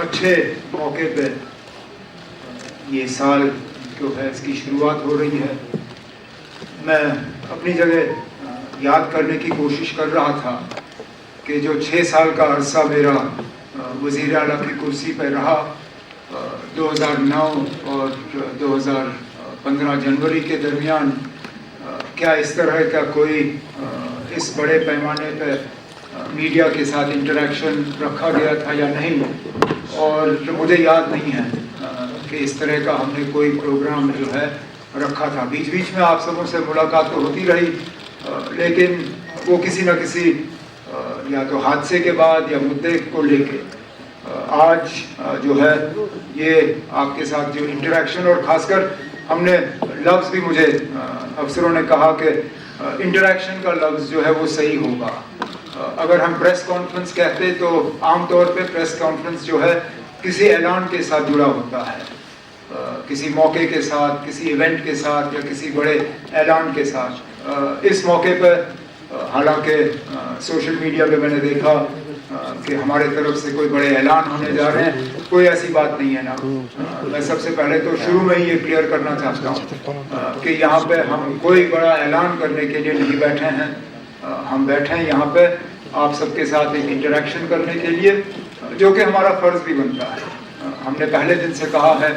اچھے موقع پہ یہ سال جو ہے اس کی شروعات ہو رہی ہے. میں اپنی جگہ یاد کرنے کی کوشش کر رہا تھا کہ جو 6 سال کا عرصہ میرا وزیر اعلیٰ کی کرسی پہ رہا 2009 اور 2015 جنوری کے درمیان، کیا اس طرح کا کوئی اس بڑے پیمانے پہ میڈیا کے ساتھ انٹریکشن رکھا گیا تھا یا نہیں. اور مجھے یاد نہیں ہے کہ اس طرح کا ہم نے کوئی پروگرام جو ہے رکھا تھا. بیچ بیچ میں آپ سبوں سے ملاقات تو ہوتی رہی، لیکن وہ کسی نہ کسی یا تو حادثے کے بعد یا مدعے کو لے کے. آج جو ہے یہ آپ کے ساتھ جو انٹریکشن، اور خاص کر ہم نے لفظ بھی، مجھے افسروں نے کہا کہ انٹریکشن کا لفظ جو ہے وہ صحیح ہوگا. اگر ہم پریس کانفرنس کہتے تو عام طور پہ پریس کانفرنس جو ہے کسی اعلان کے ساتھ جڑا ہوتا ہے، کسی موقع کے ساتھ، کسی ایونٹ کے ساتھ یا کسی بڑے اعلان کے ساتھ. اس موقع پہ حالانکہ سوشل میڈیا پہ میں نے دیکھا کہ ہمارے طرف سے کوئی بڑے اعلان ہونے جا رہے ہیں، کوئی ایسی بات نہیں ہے نا. میں سب سے پہلے تو شروع میں ہی یہ کلیئر کرنا چاہتا ہوں کہ یہاں پہ ہم کوئی بڑا اعلان کرنے کے لیے نہیں بیٹھے ہیں. ہم بیٹھے ہیں یہاں پہ آپ سب کے ساتھ ایک انٹریکشن کرنے کے لیے، جو کہ ہمارا فرض بھی بنتا ہے. ہم نے پہلے دن سے کہا ہے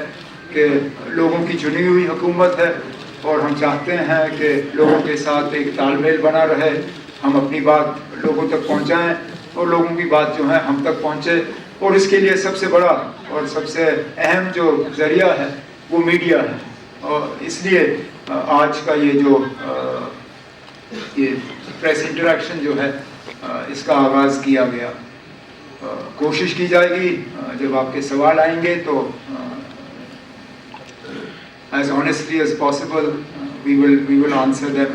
کہ لوگوں کی چنی ہوئی حکومت ہے اور ہم چاہتے ہیں کہ لوگوں کے ساتھ ایک تال میل بنا رہے، ہم اپنی بات لوگوں تک پہنچائیں اور لوگوں کی بات جو ہے ہم تک پہنچے. اور اس کے لیے سب سے بڑا اور سب سے اہم جو ذریعہ ہے وہ میڈیا ہے. اور اس لیے آج کا یہ جو یہ پریس انٹریکشن جو ہے اس کا آغاز کیا گیا. کوشش کی جائے گی جب آپ کے سوال آئیں گے تو as honestly as possible we will answer them.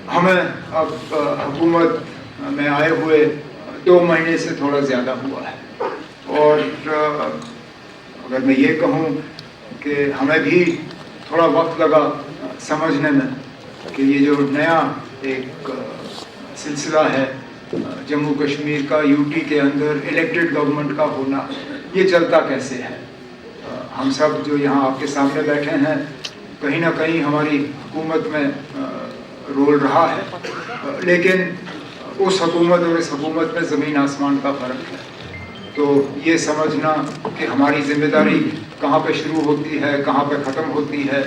ہمیں اب حکومت میں آئے ہوئے 2 مہینے سے تھوڑا زیادہ ہوا ہے، اور اگر میں یہ کہوں کہ ہمیں بھی تھوڑا وقت لگا سمجھنے میں کہ یہ جو نیا ایک سلسلہ ہے جموں کشمیر کا، یو ٹی کے اندر الیکٹڈ گورنمنٹ کا ہونا، یہ چلتا کیسے ہے. ہم سب جو یہاں آپ کے سامنے بیٹھے ہیں کہیں نہ کہیں ہماری حکومت میں رول رہا ہے، لیکن اس حکومت اور اس حکومت میں زمین آسمان کا فرق ہے. تو یہ سمجھنا کہ ہماری ذمہ داری کہاں پہ شروع ہوتی ہے، کہاں پہ ختم ہوتی ہے،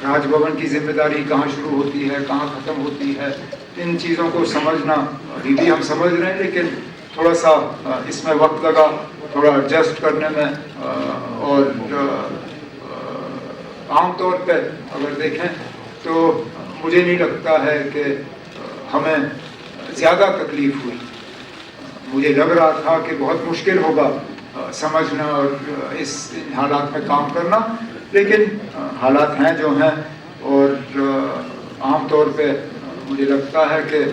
راج بھون کی ذمہ داری کہاں شروع ہوتی ہے، کہاں ختم ہوتی ہے، ان چیزوں کو سمجھنا ابھی بھی ہم سمجھ رہے ہیں، لیکن تھوڑا سا اس میں وقت لگا تھوڑا ایڈجسٹ کرنے میں. اور عام طور پہ اگر دیکھیں تو مجھے نہیں لگتا ہے کہ ہمیں زیادہ تکلیف ہوئی. مجھے لگ رہا تھا کہ بہت مشکل ہوگا سمجھنا اور اس حالات میں کام کرنا، لیکن حالات ہیں جو ہیں. اور عام طور پہ مجھے لگتا ہے کہ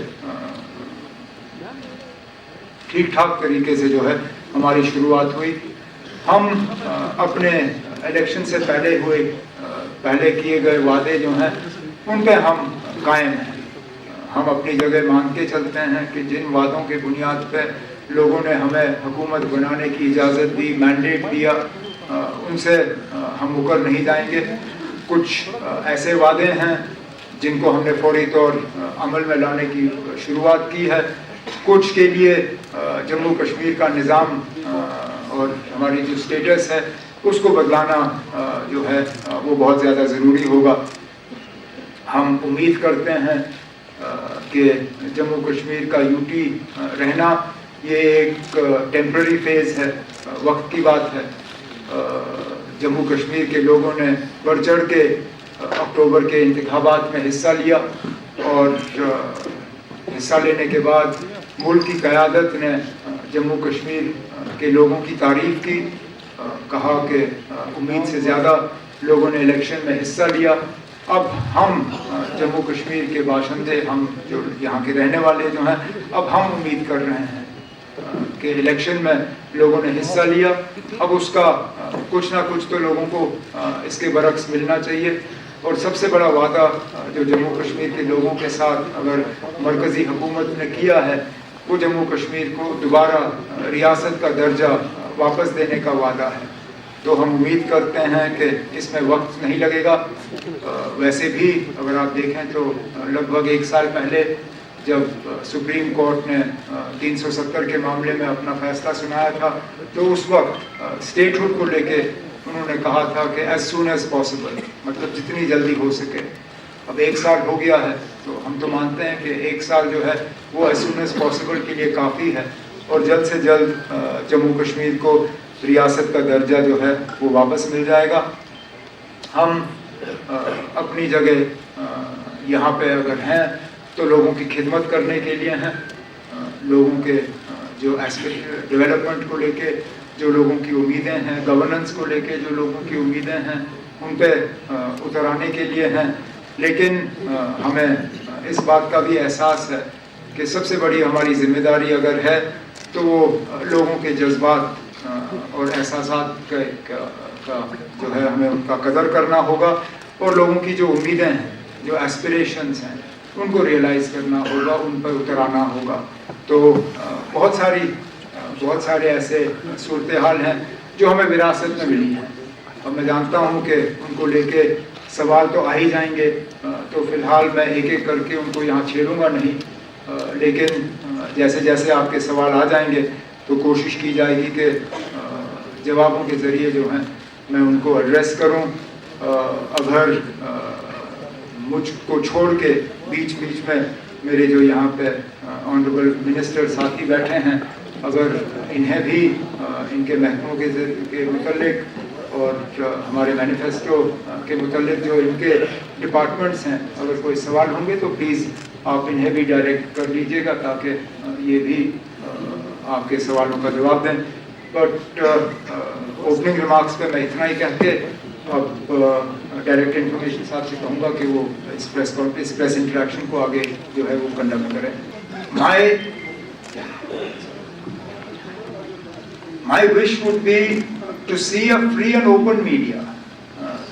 ٹھیک ٹھاک طریقے سے جو ہے ہماری شروعات ہوئی. ہم اپنے الیکشن سے پہلے کیے گئے وعدے جو ہیں ان پہ ہم قائم ہیں. ہم اپنی جگہ مان کے چلتے ہیں کہ جن وعدوں کے بنیاد پہ لوگوں نے ہمیں حکومت بنانے کی اجازت دی، مینڈیٹ دیا، ان سے ہم مکر نہیں جائیں گے. کچھ ایسے وعدے ہیں جن کو ہم نے فوری طور عمل میں لانے کی شروعات کی ہے. کچھ کے لیے جموں کشمیر کا نظام اور ہماری جو اسٹیٹس ہے اس کو بدلانا جو ہے وہ بہت زیادہ ضروری ہوگا. ہم امید کرتے ہیں کہ جموں کشمیر کا یو ٹی رہنا یہ ایک ٹیمپرری فیز ہے، وقت کی بات ہے. جموں کشمیر کے لوگوں نے بڑھ چڑھ کے اکتوبر کے انتخابات میں حصہ لیا، اور حصہ لینے کے بعد ملک کی قیادت نے جموں کشمیر کے لوگوں کی تعریف کی، کہا کہ امید سے زیادہ لوگوں نے الیکشن میں حصہ لیا. اب ہم جموں کشمیر کے باشندے، ہم جو یہاں کے رہنے والے جو ہیں، اب ہم امید کر رہے ہیں کہ الیکشن میں لوگوں نے حصہ لیا، اب اس کا کچھ نہ کچھ تو لوگوں کو اس کے برعکس ملنا چاہیے. اور سب سے بڑا وعدہ جو جموں کشمیر کے لوگوں کے ساتھ اگر مرکزی حکومت نے کیا ہے وہ جموں کشمیر کو دوبارہ ریاست کا درجہ واپس دینے کا وعدہ ہے. تو ہم امید کرتے ہیں کہ اس میں وقت نہیں لگے گا. ویسے بھی اگر آپ دیکھیں تو لگ بھگ 1 سال پہلے جب سپریم کورٹ نے 370 کے معاملے میں اپنا فیصلہ سنایا تھا تو اس وقت اسٹیٹ ہوڈ کو لے کے انہوں نے کہا تھا کہ ایز سون ایز پاسبل، مطلب جتنی جلدی ہو سکے. اب 1 سال ہو گیا ہے تو ہم تو مانتے ہیں کہ 1 سال جو ہے وہ ایز سون ایز پاسبل کے لیے کافی ہے، اور جلد سے جلد جموں کشمیر کو ریاست کا درجہ جو ہے وہ واپس مل جائے گا. ہم اپنی جگہ یہاں پہ اگر ہیں تو لوگوں کی خدمت کرنے کے لیے ہیں. لوگوں کے جو ڈیولپمنٹ کو لے کے جو لوگوں کی امیدیں ہیں، گورننس کو لے کے جو لوگوں کی امیدیں ہیں، ان پہ اتر آنے کے لیے ہیں. لیکن ہمیں اس بات کا بھی احساس ہے کہ سب سے بڑی ہماری ذمہ داری اگر ہے تو وہ لوگوں کے جذبات اور احساسات کا جو ہے ہمیں ان کا قدر کرنا ہوگا، اور لوگوں کی جو امیدیں ہیں، جو ایسپریشنز ہیں، ان کو ریئلائز کرنا ہوگا، ان پر اترانا ہوگا. تو بہت سارے ایسے صورتحال ہیں جو ہمیں وراثت میں ملی ہیں، اور میں جانتا ہوں کہ ان کو لے کے سوال تو آ ہی جائیں گے. تو فی الحال میں ایک ایک کر کے ان کو یہاں چھیڑوں گا نہیں، لیکن جیسے جیسے آپ کے سوال آ جائیں گے تو کوشش کی جائے گی کہ جوابوں کے ذریعے جو ہیں میں ان کو ایڈریس کروں. اگر مجھ کو چھوڑ کے بیچ میں میرے جو یہاں پہ آنریبل منسٹر ساتھی بیٹھے ہیں، اگر انہیں بھی ان کے محکموں کے متعلق اور ہمارے مینیفیسٹو کے متعلق جو ان کے ڈپارٹمنٹس ہیں، اگر کوئی سوال ہوں گے تو پلیز آپ انہیں بھی ڈائریکٹ کر لیجیے گا تاکہ یہ بھی آپ کے سوالوں کا جواب دیں. بٹ اوپننگ ریمارکس پہ میں اتنا ہی کہہ کے اب ڈائریکٹ انفارمیشن صاحب سے کہوں گا کہ وہ اس پریس انٹریکشن کو آگے جو ہے وہ کنڈکٹ کریں. My wish would be to see a free and open media,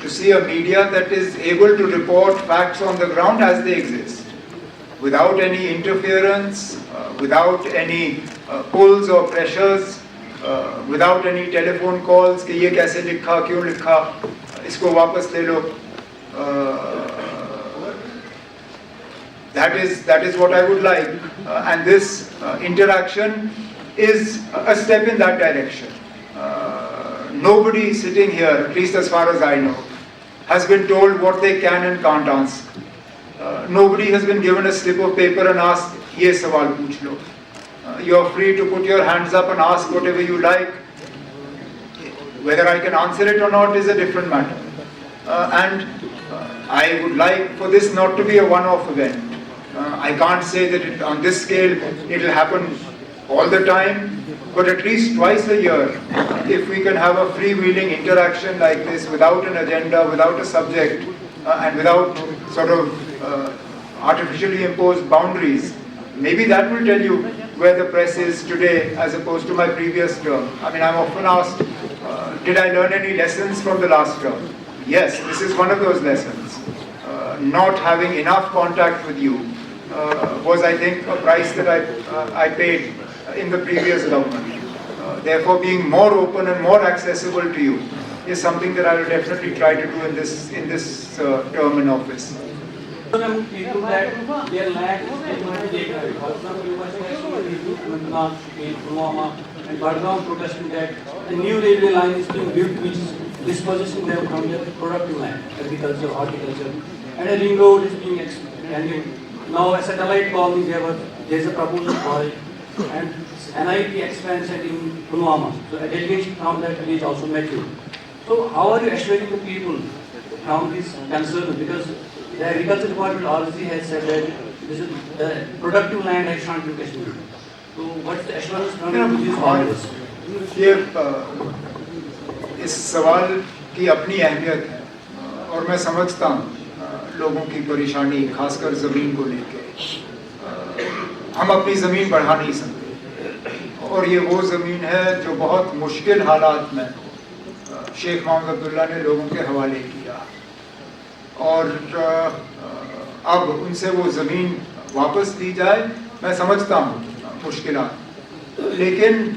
to see a media that is able to report facts on the ground as they exist, without any interference, without any pulls or pressures, without any telephone calls کہ یہ کیسے لکھا، کیوں لکھا، اس کو واپس لے لو. That is what I would like, and this interaction is a step in that direction. Nobody sitting here, at least as far as I know, has been told what they can and can't answer. Nobody has been given a slip of paper and asked, ye sawal pooch lo. You are free to put your hands up and ask whatever you like. Whether I can answer it or not is a different matter. And I would like for this not to be a one-off event. I can't say that on this scale it will happen all the time, but at least twice a year, if we can have a freewheeling interaction like this without an agenda, without a subject, and without sort of artificially imposed boundaries, maybe that will tell you where the press is today as opposed to my previous term. I mean, I'm often asked, did I learn any lessons from the last term? Yes, this is one of those lessons. Not having enough contact with you was, I think, a price that I paid in the previous government. Therefore, being more open and more accessible to you is something that I will definitely try to do in this term in office. People that their land is going to take away. For example, you must have seen in Pulwama and Badgaon protesting that a new railway line is being built which is dispossessing them from their productive land, agriculture, horticulture, and a ring road is being expanded. Now a satellite colony there is a proposal for it, and NIT expansion in Pulwama. So a delegation from that village also met you. So how are you assuring the people from this concern? Because the agriculture department already has said that this is productive land I shan't be Kashmir. So what's the assurance from these farmers? اس سوال کی اپنی اہمیت ہے اور میں سمجھتا ہوں لوگوں کی پریشانی، خاص کر زمین کو لے کے. ہم اپنی زمین بڑھا نہیں سکتے، اور یہ وہ زمین ہے جو بہت مشکل حالات میں شیخ محمد عبداللہ نے لوگوں کے حوالے کیا، اور اب ان سے وہ زمین واپس دی جائے. میں سمجھتا ہوں मुश्किलात, लेकिन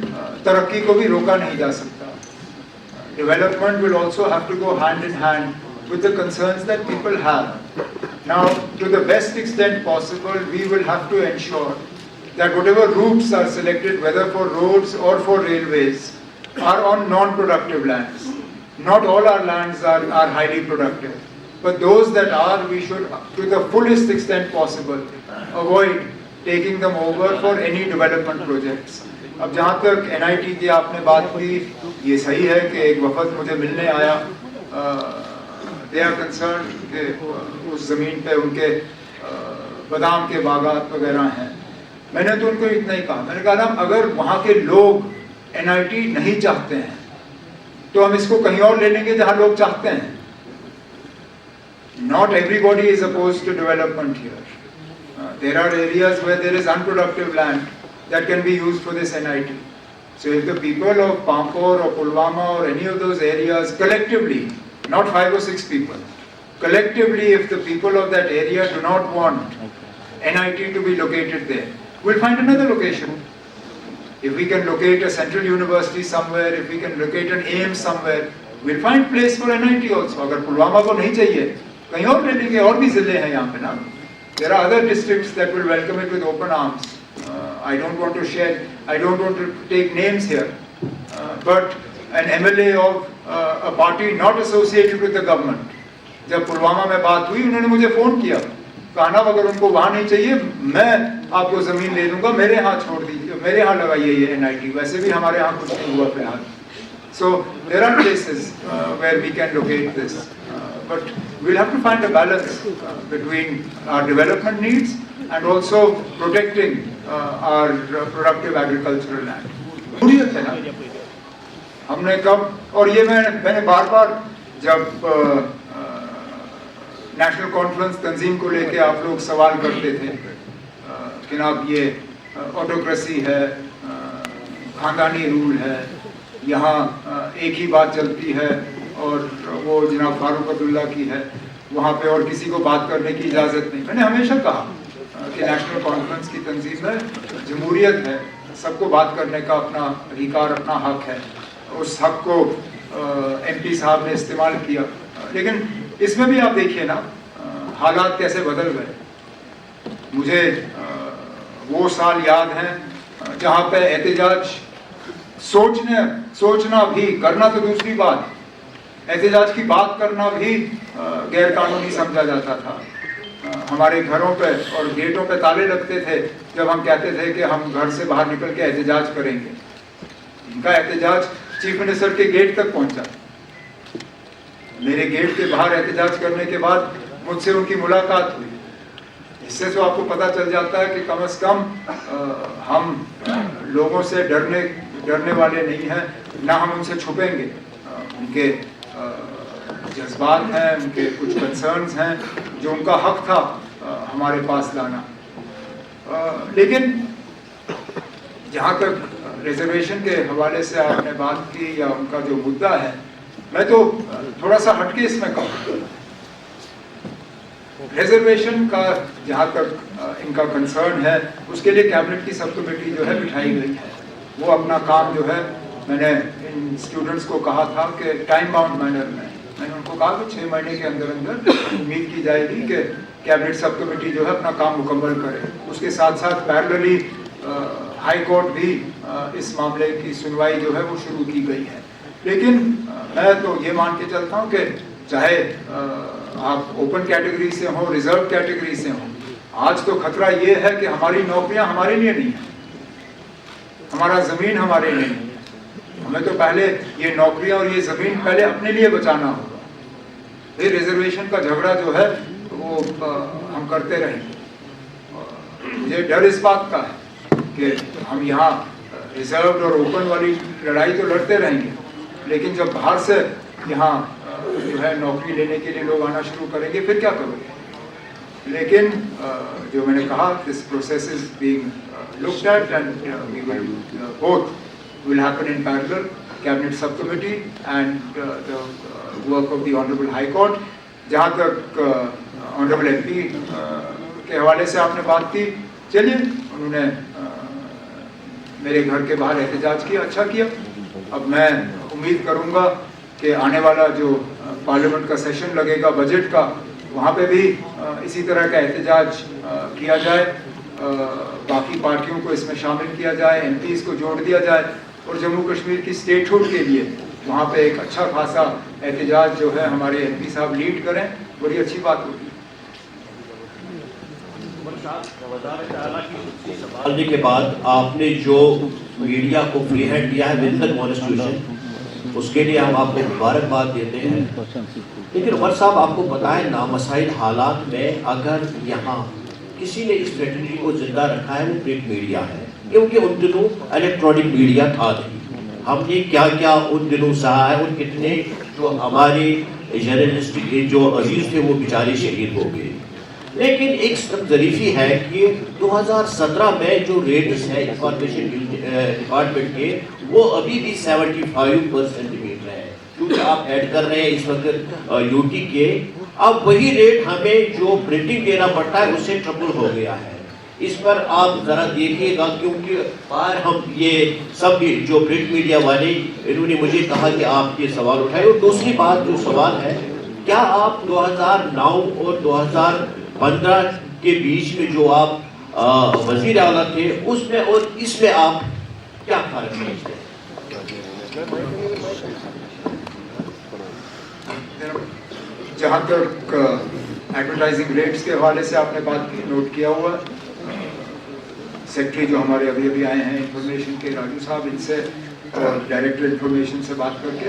तरक्की को भी रोका नहीं जा सकता. Development will also have to go hand in hand with the concerns that people have. Now, to the best extent possible, we will have to ensure that whatever routes are selected, whether for roads or for railways, are on non-productive lands. Not all our lands are highly productive, but those that are, we should, to the fullest extent possible, avoid taking them over for any development projects. अब जहाँ तक NIT की आपने बात की, ये सही है कि एक वफद मुझे मिलने आया, they are concerned कि उस ज़मीन पे उनके बादाम के बागात वगैरह हैं. मैंने तो उनको इतना ही कहा, मैंने कहा अगर वहाँ के लोग NIT नहीं चाहते हैं तो हम इसको कहीं और ले लेंगे जहाँ लोग चाहते हैं. Not everybody is opposed to development here. There are areas where there is unproductive land that can be used for this NIT. So if the people of Pampur or Pulwama or any of those areas collectively, not 5 or 6 people, collectively if the people of that area do not want NIT to be located there, we'll find another location. If we can locate a central university somewhere, if we can locate an AIIMS somewhere, we'll find place for NIT also. अगर पुलवामा को नहीं चाहिए, कहीं और ले लेंगे, और भी ज़िले हैं यहाँ पे ना. There are other districts that will welcome it with open arms. I don't want to take names here, but an MLA of a party not associated with the government, जब पुलवामा में बात हुई, उन्होंने मुझे फ़ोन किया, कहना अगर उनको वहाँ नहीं चाहिए, मैं आपको ज़मीन ले लूँगा, मेरे यहाँ छोड़ दीजिए, मेरे यहाँ लगाइए ये NIT. वैसे भी हमारे यहाँ कुछ नहीं हुआ फिलहाल. So there are places where we can locate this, but we'll have to find a balance between our development needs and also protecting our productive agricultural land. जरूरियत है ना, हमने कब, और ये मैंने बार जब नेशनल कॉन्फ्रेंस तंजीम को लेके आप लोग सवाल करते थे कि जनाब ये ऑटोक्रेसी है, खानदानी रूल है, यहाँ एक ही बात चलती है और वो जनाब फारूक अब्दुल्ला की है, वहाँ पे और किसी को बात करने की इजाज़त नहीं. मैंने हमेशा कहा कि नेशनल कॉन्फ्रेंस की तंजीम में जमहूरियत है, सबको बात करने का अपना अधिकार, अपना हक है. उस हक को MP साहब ने इस्तेमाल किया, लेकिन इसमें भी आप देखिए ना हालात कैसे बदल गए. मुझे वो साल याद हैं जहाँ पे एहतजाज सोचना भी, करना तो दूसरी बात, एहतजाज की बात करना भी गैर कानूनी समझा जाता था. हमारे घरों पे और गेटों पे ताले लगते थे जब हम कहते थे कि हम घर से बाहर निकल के एहतजाज करेंगे. इनका एहतजाज चीफ मिनिस्टर के गेट तक पहुंचा. मेरे गेट के बाहर एहतजाज करने के बाद मुझसे उनकी मुलाकात हुई. इससे तो आपको पता चल जाता है कि कम से कम हम लोगों से डरने वाले नहीं हैं, ना हम उनसे छुपेंगे. उनके जज्बात हैं, उनके कुछ कंसर्न्स हैं जो उनका हक था हमारे पास लाना. लेकिन जहाँ तक रिजर्वेशन के हवाले से आपने बात की या उनका जो मुद्दा है, मैं तो थोड़ा सा हटके इसमें कहूँ. रिजर्वेशन का जहाँ तक इनका कंसर्न है, उसके लिए कैबिनेट की सब कमेटी जो है बिठाई गई है. वो अपना काम जो है, मैंने इन स्टूडेंट्स को कहा था कि टाइम बाउंड मैनर में, मैंने उनको कहा कि 6 महीने के अंदर उम्मीद की जाएगी कि कैबिनेट सब कमेटी जो है अपना काम मुकम्मल करे. उसके साथ साथ पैरेलली हाई कोर्ट भी इस मामले की सुनवाई जो है वो शुरू की गई है. लेकिन मैं तो ये मान के चलता हूँ कि चाहे आप ओपन कैटेगरी से हो, रिजर्व कैटेगरी से हो, आज तो खतरा ये है कि हमारी नौकरियां हमारे लिए नहीं है, हमारा ज़मीन हमारे लिए नहीं है. हमें तो पहले ये नौकरियां और ये ज़मीन पहले अपने लिए बचाना होगा. ये रिजर्वेशन का झगड़ा जो है वो हम करते रहेंगे. मुझे डर इस बात का है कि हम यहाँ रिजर्व और ओपन वाली लड़ाई तो लड़ते रहेंगे, लेकिन जब बाहर से यहाँ जो है नौकरी लेने के लिए लोग आना शुरू करेंगे, फिर क्या करोगे. लेकिन जो मैंने कहा, this process is being looked at and we will both will happen in parallel, cabinet subcommittee and the work of the honorable high court. जहाँ तक honorable MP के हवाले से आपने बात की, चलिए उन्होंने میرے گھر کے باہر احتجاج کیا, اچھا کیا. اب میں امید کروں گا کہ آنے والا جو پارلیمنٹ کا سیشن لگے گا بجٹ کا, وہاں پہ بھی اسی طرح کا احتجاج کیا جائے, باقی پارٹیوں کو اس میں شامل کیا جائے, ایم پیز کو جوڑ دیا جائے, اور جموں کشمیر کی اسٹیٹ ہوڈ کے لیے وہاں پہ ایک اچھا خاصا احتجاج جو ہے ہمارے ایم پی صاحب لیڈ کریں, بڑی اچھی بات ہوگی. سنبھالنے کے بعد آپ نے جو میڈیا کو فری ہینڈ دیا ہے ود دا کانسٹیٹیوشن, اس کے لیے ہم آپ کو مبارکباد دیتے ہیں. لیکن عمر صاحب آپ کو پتہ ہے نامسائل حالات میں اگر یہاں کسی نے اس اسٹریٹجی کو زندہ رکھا ہے وہ پرنٹ میڈیا ہے, کیونکہ ان دنوں الیکٹرانک میڈیا تھا نہیں. ہم نے کیا کیا ان دنوں سہا ہے, اور کتنے جو ہمارے جرنلسٹ جو عزیز تھے وہ بیچارے شہید ہو گئے. لیکن ایک ظریفی ہے کہ 2017 میں جو ریٹس ہے انفارمیشن ڈپارٹمنٹ کے وہ ابھی بھی 75% ہے, کیونکہ آپ ایڈ کر رہے ہیں اس وقت یو ٹی کے. اب وہی ریٹ ہمیں جو پرنٹنگ دینا پڑتا ہے اس سے ٹربل ہو گیا ہے. اس پر آپ ذرا دیکھیے گا, کیونکہ باہر ہم یہ سب جو پرنٹ میڈیا والے انہوں نے مجھے کہا کہ آپ یہ سوال اٹھائے. اور دوسری بات جو سوال ہے, کیا آپ 2009 اور 2015 کے بیچ میں جو آپ وزیر اعلیٰ تھے اس میں اور اس میں آپ کیا فرق سمجھتے ہیں؟ جہاں تک ایڈورٹائزنگ ریٹس کے حوالے سے آپ نے بات کی, نوٹ کیا ہوا, سیکٹری جو ہمارے ابھی آئے ہیں انفارمیشن کے, راجو صاحب, ان سے اور ڈائریکٹر انفارمیشن سے بات کر کے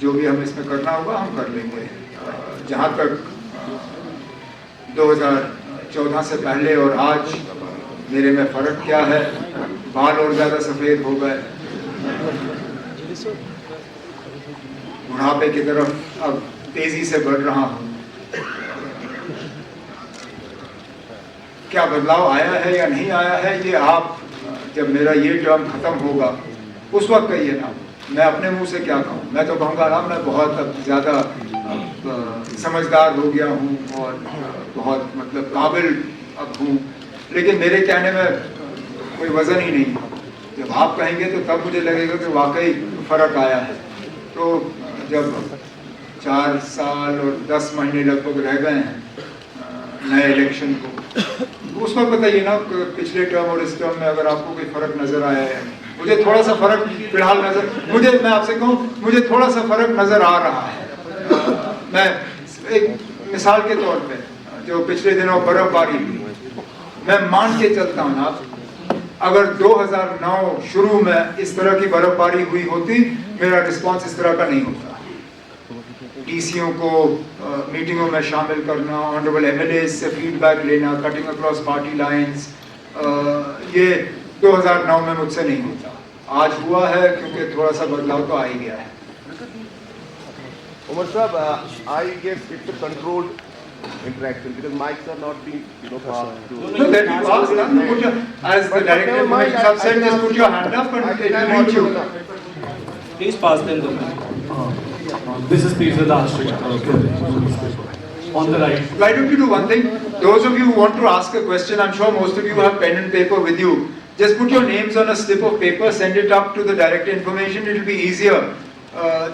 جو بھی ہم اس میں کرنا ہوگا ہم کر لیں گے. جہاں تک 2014 سے پہلے اور آج میرے میں فرق کیا ہے, بال اور زیادہ سفید ہو گئے, بڑھاپے کی طرف اب تیزی سے بڑھ رہا ہوں. کیا بدلاؤ آیا ہے یا نہیں آیا ہے یہ آپ جب میرا یہ ٹرم ختم ہوگا اس وقت کہیے نا. میں اپنے منہ سے کیا کہوں, میں تو کہوں گا نا میں بہت اب زیادہ سمجھدار ہو گیا ہوں اور بہت مطلب قابل اب ہوں, لیکن میرے کہنے میں کوئی وزن ہی نہیں. جب آپ کہیں گے تو تب مجھے لگے گا کہ واقعی فرق آیا ہے. تو جب 4 سال اور 10 مہینے لگ بھگ رہ گئے ہیں نئے الیکشن کو, اس وقت بتائیے نا پچھلے ٹرم اور اس ٹرم میں اگر آپ کو کوئی فرق نظر آیا ہے. مجھے تھوڑا سا فرق فی الحال میں آپ سے کہوں مجھے تھوڑا سا فرق نظر آ رہا ہے. میں ایک مثال کے طور پہ جو پچھلے دنوں برف باری ہوئی, میں مان کے چلتا ہوں نا, اگر 2009 شروع میں اس طرح کی برف باری ہوئی ہوتی میرا رسپانس اس طرح کا نہیں ہوتا. ڈی سیوں کو میٹنگوں میں شامل کرنا, آنریبل ایم ایل ایز سے فیڈ بیک لینا, کٹنگ اکراس پارٹی لائنز, یہ 2009 میں مجھ سے نہیں ہوتا. آج ہوا ہے کیونکہ تھوڑا سا بدلاؤ تو آ ہی گیا ہے. Umar Sahab, I guess it's a controlled interaction because mics are not being, passed to. No, that you ask, as the director of information sub said, just put your hand up and it will reach you. Please pass them the mic. This is Pizza Das on the right. Why don't you do one thing? Those of you who want to ask a question, I'm sure most of you have pen and paper with you. Just put your names on a slip of paper, send it up to the director of information. It will be easier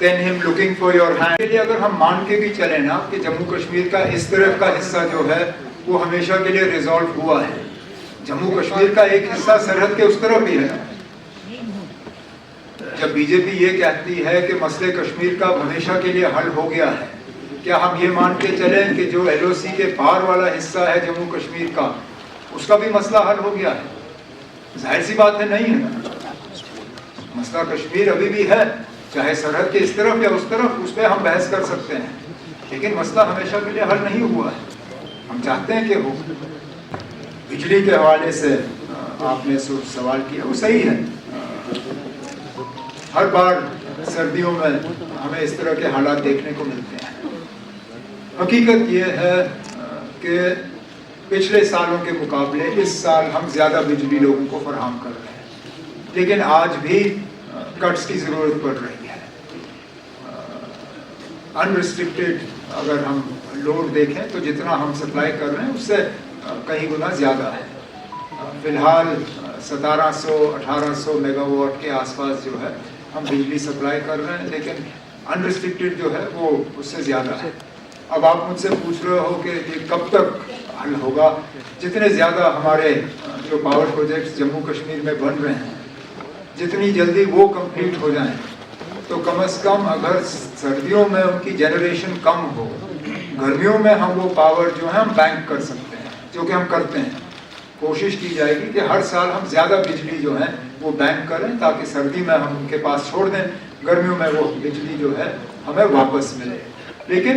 than him looking for your hand. اگر ہم مان کے بھی چلیں نا کہ جموں کشمیر کا اس طرف کا حصہ جو ہے وہ ہمیشہ کے لیے ریزالو ہوا ہے. جموں کشمیر کا ایک حصہ سرحد کے اس طرف بھی ہے. جب بی جے پی یہ کہتی ہے کہ مسئلہ کشمیر کا ہمیشہ کے لیے حل ہو گیا ہے, کیا ہم یہ مان کے چلیں کہ جو ایل او سی کے پار والا حصہ ہے جموں کشمیر کا اس کا بھی مسئلہ حل ہو گیا ہے؟ ظاہر سی بات ہے نہیں ہے. مسئلہ کشمیر ابھی بھی ہے, چاہے سرحد کے اس طرف یا اس طرف, اس پہ ہم بحث کر سکتے ہیں, لیکن مسئلہ ہمیشہ کے لیے حل نہیں ہوا ہے. ہم چاہتے ہیں کہ ہو. بجلی کے حوالے سے آپ نے سوال کیا, وہ صحیح ہے. ہر بار سردیوں میں ہمیں اس طرح کے حالات دیکھنے کو ملتے ہیں. حقیقت یہ ہے کہ پچھلے سالوں کے مقابلے اس سال ہم زیادہ بجلی لوگوں کو فراہم کر رہے ہیں, لیکن آج بھی کٹس کی ضرورت پڑ رہی ہے. انریسٹرکٹیڈ اگر ہم لوڈ دیکھیں تو جتنا ہم سپلائی کر رہے ہیں اس سے کئی گنا زیادہ ہے. فی الحال 1700-1800 मेगावाट के आसपास जो है हम बिजली सप्लाई कर रहे हैं, लेकिन अनरिस्ट्रिक्टेड जो है वो उससे ज़्यादा है। अब आप मुझसे पूछ रहे हो कि ये कब तक हल होगा। जितने ज़्यादा हमारे जो पावर प्रोजेक्ट्स जम्मू कश्मीर में बन रहे हैं, जितनी जल्दी वो कंप्लीट हो जाएं, तो कम से कम अगर सर्दियों में उनकी जनरेशन कम हो, गर्मियों में हम वो पावर जो है हम बैंक कर सकते हैं, जो कि हम करते हैं। कोशिश की जाएगी कि हर साल हम ज़्यादा बिजली जो है वो बैंक करें, ताकि सर्दी में हम उनके पास छोड़ दें, गर्मियों में वो बिजली जो है हमें वापस मिले। लेकिन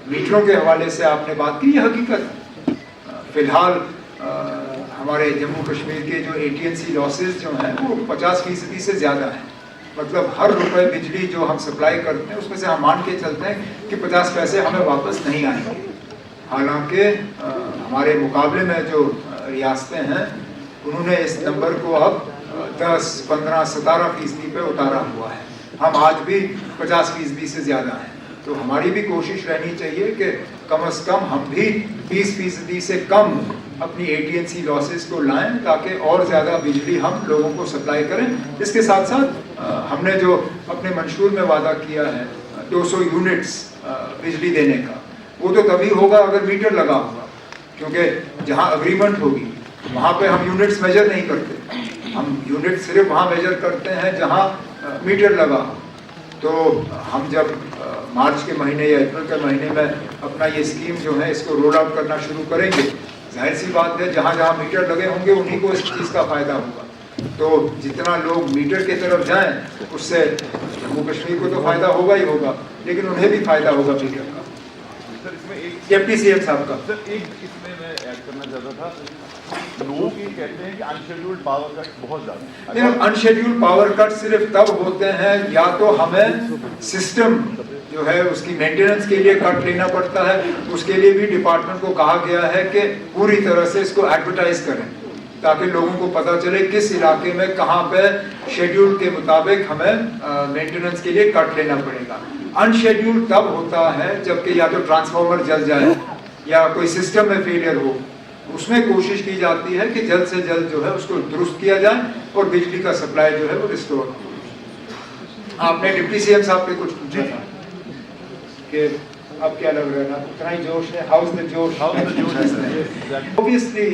मीटरों के हवाले से आपने बात की, ये हकीकत है। फिलहाल हमारे जम्मू कश्मीर के जो AT&C लॉसेस जो हैं वो 50% से ज़्यादा हैं। मतलब हर रुपए बिजली जो हम सप्लाई करते हैं उसमें से हम मान के चलते हैं कि 50 पैसे हमें वापस नहीं आएंगे। हालांकि हमारे मुकाबले में जो रियासतें हैं उन्होंने इस नंबर को अब 10, 15, 17% पे उतारा हुआ है। हम आज भी 50% से ज़्यादा हैं। तो हमारी भी कोशिश रहनी चाहिए कि कम से कम हम भी 20% से कम अपनी AT&C लॉसेस को लाएं, ताकि और ज़्यादा बिजली हम लोगों को सप्लाई करें। इसके साथ साथ हमने जो अपने मंशूर में वादा किया है 200 यूनिट्स बिजली देने का, वो तो तभी होगा अगर मीटर लगा होगा, क्योंकि जहाँ अग्रीमेंट होगी वहाँ पे हम यूनिट्स मेजर नहीं करते। हम यूनिट सिर्फ वहाँ मेजर करते हैं जहाँ मीटर लगा हो। तो हम जब मार्च के महीने या अप्रैल के महीने में अपना ये स्कीम जो है इसको रोल आउट करना शुरू करेंगे, जाहिर सी बात है जहाँ जहाँ मीटर लगे होंगे उन्हीं को इस चीज़ का फ़ायदा होगा। तो जितना लोग मीटर की तरफ जाएं उससे जम्मू कश्मीर को तो फ़ायदा होगा ही होगा, लेकिन उन्हें भी फ़ायदा होगा मीटर का। सर इसमें एक डिप्टी CM साहब का सर एक इसमें मैं ऐड करना चाहता था, लोग ये कहते हैं कि अनशेड्यूल्ड पावर कट बहुत ज़्यादा। अनशेड्यूल्ड पावर कट सिर्फ तब होते हैं या तो हमें सिस्टम जो है उसकी मेंटेनेंस के लिए कट लेना पड़ता है। उसके लिए भी डिपार्टमेंट को कहा गया है कि पूरी तरह से इसको एडवर्टाइज करें, ताकि लोगों को पता चले किस इलाके में कहाँ पे शेड्यूल के मुताबिक हमें मेंटेनेंस के लिए कट लेना पड़ेगा। अनशेड्यूल तब होता है जबकि या तो ट्रांसफार्मर जल जाए या कोई सिस्टम में फेलियर हो। उसमें कोशिश की जाती है कि जल्द से जल्द जो है उसको दुरुस्त किया जाए और बिजली का सप्लाई जो है वो रिस्टोर हो। आपने डिप्टी CM साहब पे कुछ पूछा था कि अब क्या लग रहा है ना, उतना ही जोश है। हाउ इज द जोश? Obviously,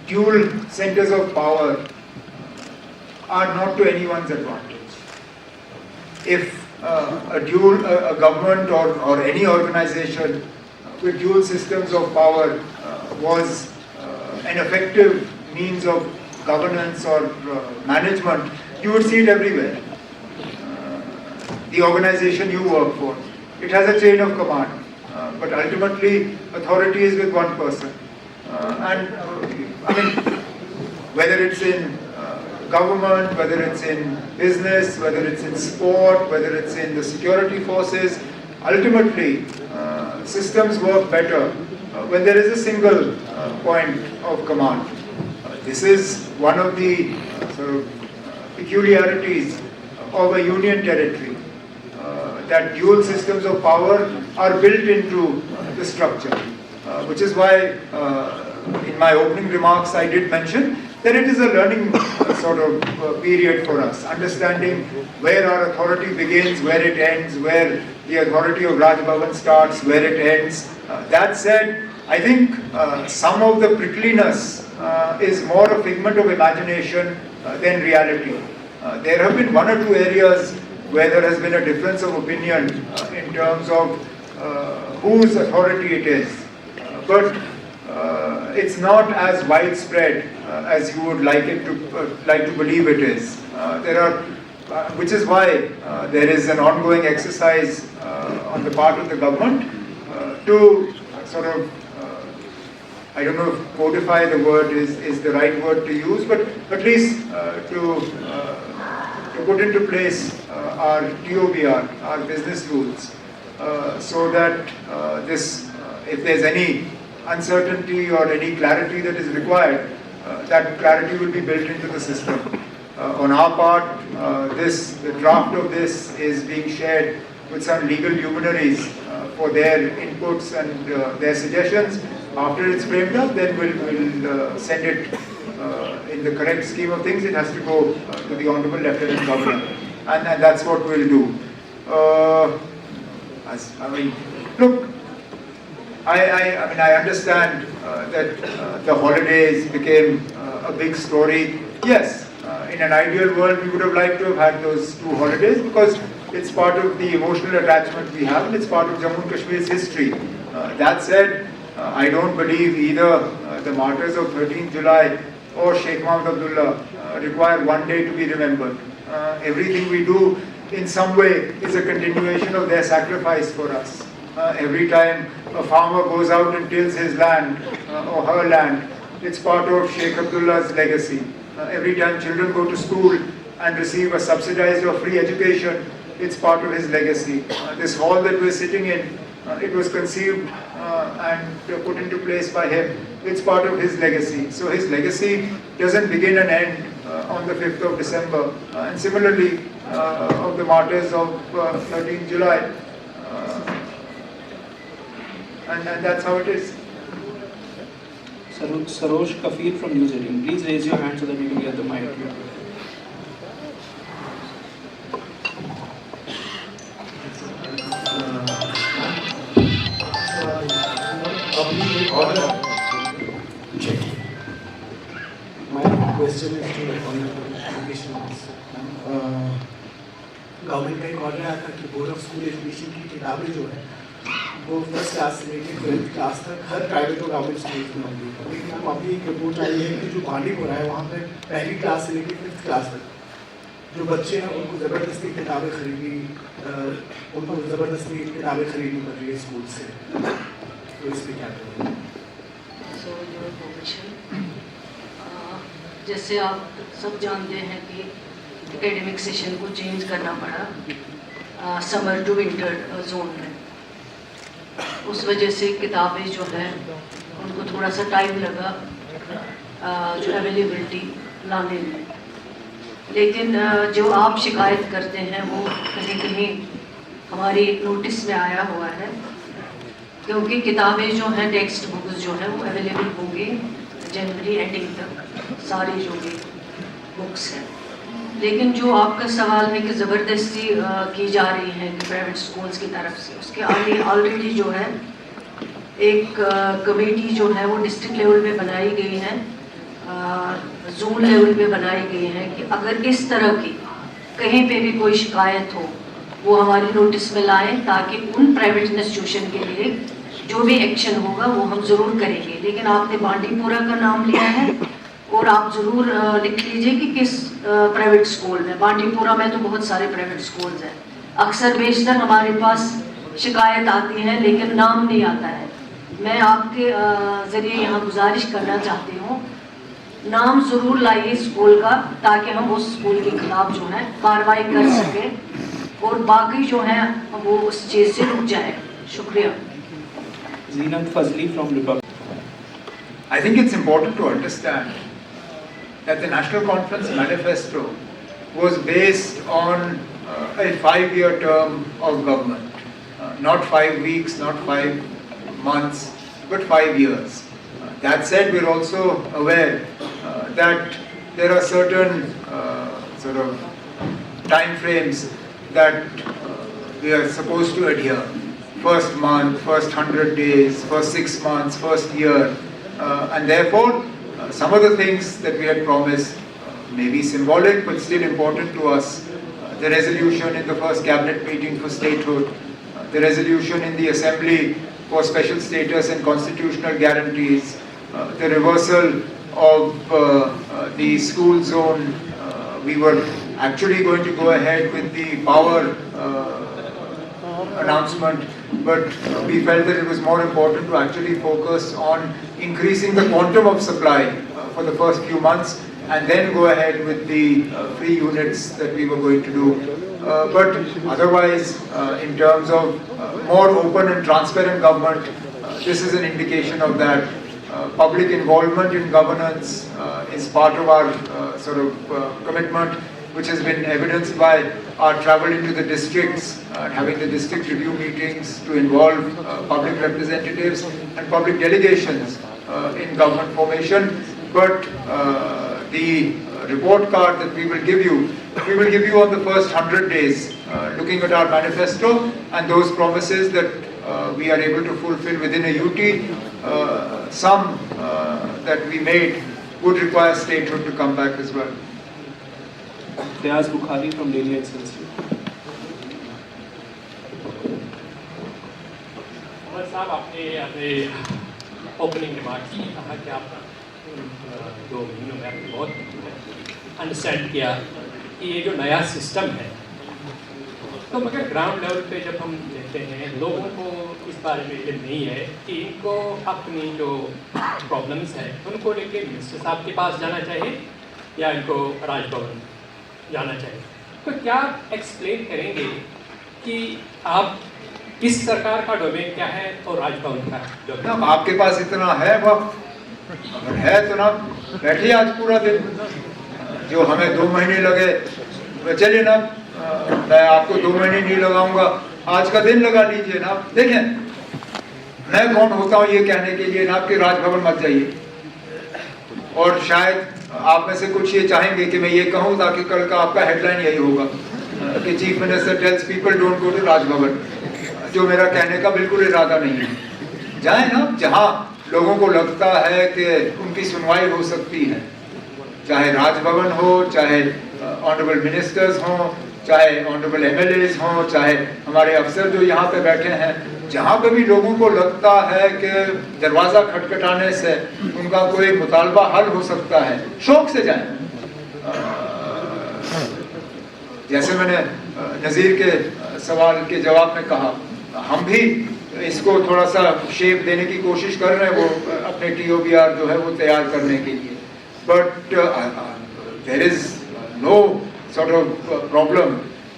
dual centers of power are not to anyone's advantage. If a government or any organization with dual systems of power was an effective means of governance or management, you would see it everywhere. The organization you work for, it has a chain of command, but ultimately authority is with one person. I mean, whether it's in government, whether it's in business, whether it's in sport, whether it's in the security forces, ultimately systems work better when there is a single point of command. This is one of the sort of peculiarities of a union territory, that dual systems of power are built into the structure, which is why in my opening remarks I did mention that it is a learning sort of period for us, understanding where our authority begins, where it ends, where the authority of Raj Bhavan starts, where it ends. That said, I think some of the prickliness is more a figment of imagination than reality. There have been one or two areas where there has been a difference of opinion in terms of whose authority it is, but it's not as widespread as you would like to believe it is. Which is why there is an ongoing exercise on the part of the government to sort of, I don't know if codify the word is the right word to use, but at least to put into place our TOBR, our business rules, so that if there's any uncertainty or any clarity that is required, that clarity will be built into the system. On our part, the draft of this is being shared with some legal luminaries for their inputs and their suggestions. After it's framed up, then we'll send it in the correct scheme of things. It has to go to the Honorable Lieutenant Governor, and that's what we'll do. Look, I understand that the holidays became a big story. Yes, in an ideal world, we would have liked to have had those 2 holidays because it's part of the emotional attachment we have and it's part of Jammu and Kashmir's history. That said, I don't believe either the martyrs of 13th July or Sheikh Mohammed Abdullah require one day to be remembered. Everything we do in some way is a continuation of their sacrifice for us. Every time a farmer goes out and tills his land or her land, it's part of Sheikh Abdullah's legacy. Every time children go to school and receive a subsidized or free education, it's part of his legacy. This hall that we're sitting in, it was conceived and put into place by him. It's part of his legacy. So his legacy doesn't begin and end on the 5th of December. And similarly, of the martyrs of 13th July. And that's how it is. Sarosh Kafir from News 18. Please raise your hand so that we can get the mic. My question is to Honorable Education Minister. Government का एक order आया था कि board of school education की किताबें जो है वो फर्स्ट क्लास से लेकर 12th क्लास तक हर प्राइवेट और गवर्नमेंट स्कूल्स में होंगी। लेकिन हम अभी एक रिपोर्ट आई है कि जो बांडीपुरा है वहाँ पे पहली क्लास से लेकर 5th क्लास तक जो बच्चे हैं उनको ज़बरदस्ती किताबें खरीदनी पड़ रही है स्कूल से, तो इस पर क्या करेंगे? So your permission, जैसे आप सब जानते हैं कि एकेडमिक सेशन को चेंज करना पड़ा समर टू विंटर जोन में। उस वजह से किताबें जो है उनको थोड़ा सा टाइम लगा जो अवेलेबिलिटी लाने में। लेकिन जो आप शिकायत करते हैं वो कहीं कहीं हमारी नोटिस में आया हुआ है, क्योंकि किताबें जो हैं टेक्स्ट बुक्स जो हैं वो अवेलेबल होंगी जनवरी एंडिंग तक, सारी जो भी बुक्स हैं। लेकिन जो आपका सवाल है कि ज़बरदस्ती की जा रही है कि प्राइवेट स्कूल्स की तरफ से, उसके आगे ऑलरेडी जो है एक कमेटी जो है वो डिस्ट्रिक्ट लेवल पे बनाई गई है, जोन लेवल पे बनाई गई है कि अगर इस तरह की कहीं पे भी कोई शिकायत हो वो हमारी नोटिस में लाएं, ताकि उन प्राइवेट इंस्टीट्यूशन के लिए जो भी एक्शन होगा वो हम ज़रूर करेंगे। लेकिन आपने बांडीपुरा का नाम लिया है और आप ज़रूर लिख लीजिए कि किस प्राइवेट स्कूल में। बांडीपुरा में तो बहुत सारे प्राइवेट स्कूल्स हैं, अक्सर बेशतर हमारे पास शिकायत आती है लेकिन नाम नहीं आता है। मैं आपके ज़रिए यहाँ गुजारिश करना चाहती हूँ, नाम ज़रूर लाइए स्कूल का, ताकि हम उस स्कूल के खिलाफ जो है कार्रवाई कर सकें और बाकी जो है वो उस चीज़ से रुक जाए। शुक्रिया। Zeenat Fazli from Republic. I think it's important to understand that the National Conference Manifesto was based on a 5-year term of government. Not 5 weeks, not 5 months, but 5 years. That said, we're also aware that there are certain sort of time frames that we are supposed to adhere. First month, first 100 days, first 6 months, first year, and therefore some of the things that we had promised may be symbolic but still important to us. The resolution in the first cabinet meeting for statehood, the resolution in the assembly for special status and constitutional guarantees, the reversal of the school zone. We were actually going to go ahead with the power announcement, but we felt that it was more important to actually focus on increasing the quantum of supply for the first few months and then go ahead with the free units that we were going to do. But otherwise, in terms of more open and transparent government, this is an indication of that. Public involvement in governance is part of our sort of commitment. which has been evidenced by our travel into the districts, having the district review meetings to involve public representatives and public delegations in government formation. But the report card that we will give you on the first 100 days, looking at our manifesto and those promises that we are able to fulfill within a UT. Some that we made would require statehood to come back as well. Riaz Bukhari from Daily Excelsior. अमर साहब, आपने अपने opening remarks में कहा कि आप 2 महीनों में आपने बहुत अंडरस्टैंड किया कि ये जो नया सिस्टम है, तो मगर ग्राउंड लेवल पे जब हम देखते हैं लोगों को इस बारे में इल्म नहीं है कि इनको अपनी जो प्रॉब्लम्स हैं उनको लेके मिनिस्टर साहब के पास जाना चाहिए या इनको राजभवन जाना चाहिए। तो क्या एक्सप्लेन करेंगे कि आप इस सरकार का डोमेन क्या है और राजभवन का डोमेन? ना आपके पास इतना है वक्त, अगर है तो ना बैठिए आज पूरा दिन, जो हमें 2 महीने लगे चलिए ना, मैं आपको 2 महीने नहीं लगाऊंगा, आज का दिन लगा लीजिए ना। देखें, मैं कौन होता हूँ ये कहने के लिए ना कि राजभवन मत जाइए, और शायद आप में से कुछ ये चाहेंगे कि मैं ये कहूँ ताकि कल का आपका हेडलाइन यही होगा कि chief minister tells people don't go to Raj Bhavan, जो मेरा कहने का बिल्कुल इरादा नहीं है। जाए ना जहाँ लोगों को लगता है कि उनकी सुनवाई हो सकती है, चाहे राजभवन हो, चाहे ऑनरेबल मिनिस्टर्स हों, चाहे ऑनरेबल एमएलएज हों, चाहे हमारे अफसर जो यहाँ पे बैठे हैं, जहाँ पे भी लोगों को लगता है कि दरवाज़ा खटखटाने से उनका कोई मुतालबा हल हो सकता है, शौक से जाएं। जैसे मैंने नज़ीर के सवाल के जवाब में कहा, हम भी इसको थोड़ा सा शेप देने की कोशिश कर रहे हैं, वो अपने TOBR जो है वो तैयार करने के लिए। But there is no sort of problem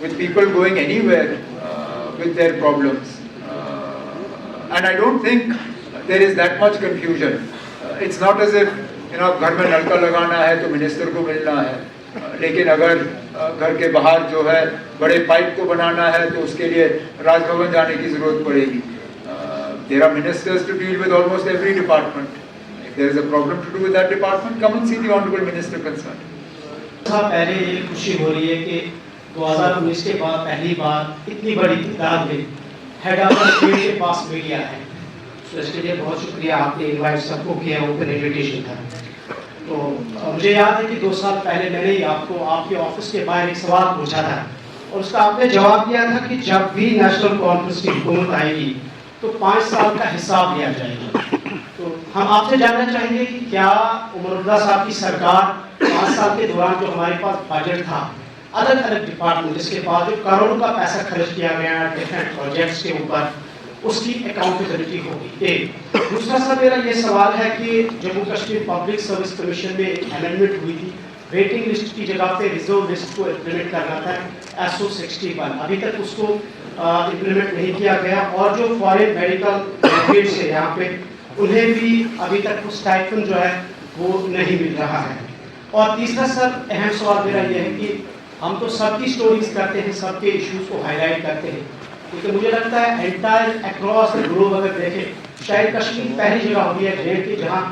with people going anywhere with their problems, and I don't think there is that much confusion. It's not as if घर में नलका लगाना है तो मिनिस्टर को मिलना है, लेकिन अगर घर के बाहर जो है बड़े पाइप को बनाना है तो उसके लिए राजभवन जाने की जरूरत पड़ेगी। There are ministers to deal with almost every department. If there is a problem to do with that department, come and see the honorable minister concerned. पहले ये खुशी हो रही है कि 2019 के बाद पहली बार इतनी बड़ी तादाद में हेड ऑफ स्टेट के पास मीडिया है, तो इसके लिए बहुत शुक्रिया। आपने इनवाइट सबको किया, ओपन इन्विटेशन था। तो मुझे याद है कि 2 साल पहले मैंने ही आपको आपके ऑफिस के बाहर एक सवाल पूछा था, और उसका आपने जवाब दिया था कि जब भी नेशनल कॉन्फ्रेंस की हुकूमत आएगी तो 5 साल का हिसाब लिया जाएगा। तो हम आपसे जानना चाहेंगे कि क्या उमर अब्दुल्ला साहब की सरकार 5 साल के दौरान जो हमारे पास बजट था, अलग अलग डिपार्टमेंट जिसके पास जो करोड़ों का पैसा खर्च किया गया डिफरेंट प्रोजेक्ट्स के ऊपर, उसकी अकाउंटेबिलिटी होगी। एक दूसरा सर मेरा ये सवाल है कि Jammu Kashmir public service commission में एक अमेंडमेंट हुई थी, वेटिंग लिस्ट की जगह पे रिजर्व लिस्ट को इम्प्लीमेंट करना था, SO 61, अभी तक उसको इम्प्लीमेंट नहीं किया गया, और जो फॉरेन मेडिकल ग्रेजुएट्स है यहाँ पे उन्हें भी अभी तक वो स्टाइपेंड जो है वो नहीं मिल रहा है। और तीसरा सर अहम सवाल मेरा ये है कि हम तो सबकी स्टोरीज करते हैं, सबके इश्यूज को हाईलाइट करते हैं, लेकिन मुझे लगता है एंटायर अक्रॉस द ग्लोब अगर देखें, शायद कश्मीर पहली जगह होगी है जेल की जहाँ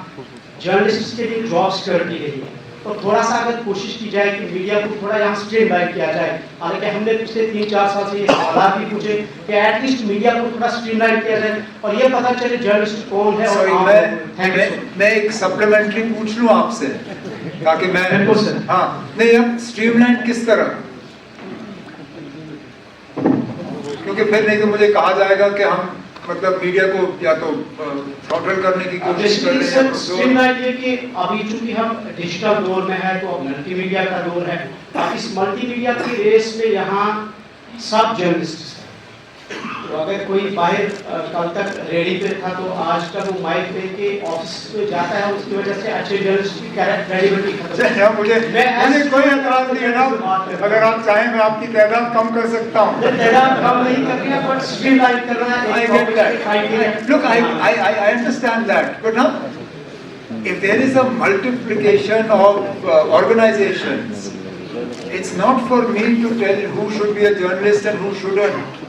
जर्नलिस्ट के लिए जॉब सिक्योर की गई है। तो थोड़ा सा अगर कोशिश की जाए कि मीडिया को थोड़ा यहाँ स्ट्रीमलाइन किया जाए, हालांकि हमने पिछले 3-4 साल से ये सवाल भी पूछे कि एटलीस्ट मीडिया को थोड़ा स्ट्रीमलाइन किया जाए और ये पता चले जर्नलिस्ट कौन है। और मैं एक सप्लीमेंट्री पूछ लूँ आपसे ताकि मैं हाँ नहीं, अब स्ट्रीमलाइन किस तरह, क्योंकि फिर नहीं तो मुझे कहा जाएगा कि हम मतलब मीडिया को या तो थ्रॉटल करने की कोशिश कर रहे हैं। स्ट्रीमलाइन ये कि अभी चूंकि हम डिजिटल दौर में है तो अब मल्टीमीडिया का दौर है, इस मल्टीमीडिया की रेस में यहाँ सब जर्नलिस्ट, तो अगर कोई बाहर कल तक रेडी पे था तो आज कल वो माइक पे के ऑफिस में जाता है, उसकी वजह से अच्छे जर्नलिस्ट की क्रेडिबिलिटी खत्म है। मुझे कोई एतराज नहीं है ना, अगर आप चाहें मैं आपकी तादाद कम कर सकता हूँ। तादाद कम नहीं करनी है बट स्ट्रीमलाइन करना है। I get that. Look, I understand that, but now if there is a multiplication of organizations it's not for me to tell who should be a journalist and who shouldn't.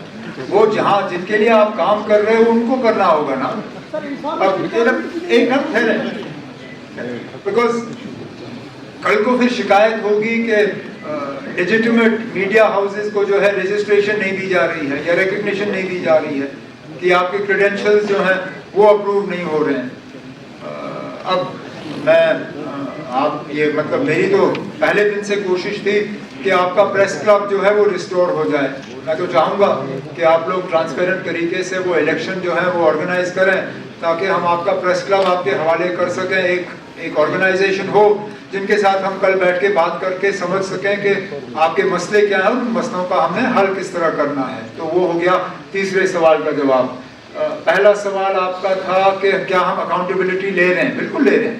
وہ جہاں جن کے لیے آپ کام کر رہے ہو ان کو کرنا ہوگا نا. اب ایک دم ٹھہرے, بیکاز کل کو پھر شکایت ہوگی کہ لیجیٹیمیٹ میڈیا ہاؤسز کو جو ہے رجسٹریشن نہیں دی جا رہی ہے یا ریکگنیشن نہیں دی جا رہی ہے, کہ آپ کے کریڈینشلز جو ہیں وہ اپروو نہیں ہو رہے ہیں. اب میں آپ یہ مطلب میری تو پہلے دن سے کوشش تھی کہ آپ کا پریس کلب جو ہے وہ ریسٹور ہو جائے. میں تو چاہوں گا کہ آپ لوگ ٹرانسپیرنٹ طریقے سے وہ الیکشن جو ہے وہ آرگنائز کریں, تاکہ ہم آپ کا پریس کلب آپ کے حوالے کر سکیں. ایک آرگنائزیشن ہو جن کے ساتھ ہم کل بیٹھ کے بات کر کے سمجھ سکیں کہ آپ کے مسئلے کیا ہیں, ان مسئلوں کا ہم نے حل کس طرح کرنا ہے. تو وہ ہو گیا تیسرے سوال کا جواب. پہلا سوال آپ کا تھا کہ کیا ہم اکاؤنٹیبلٹی لے رہے ہیں. بالکل لے رہے ہیں.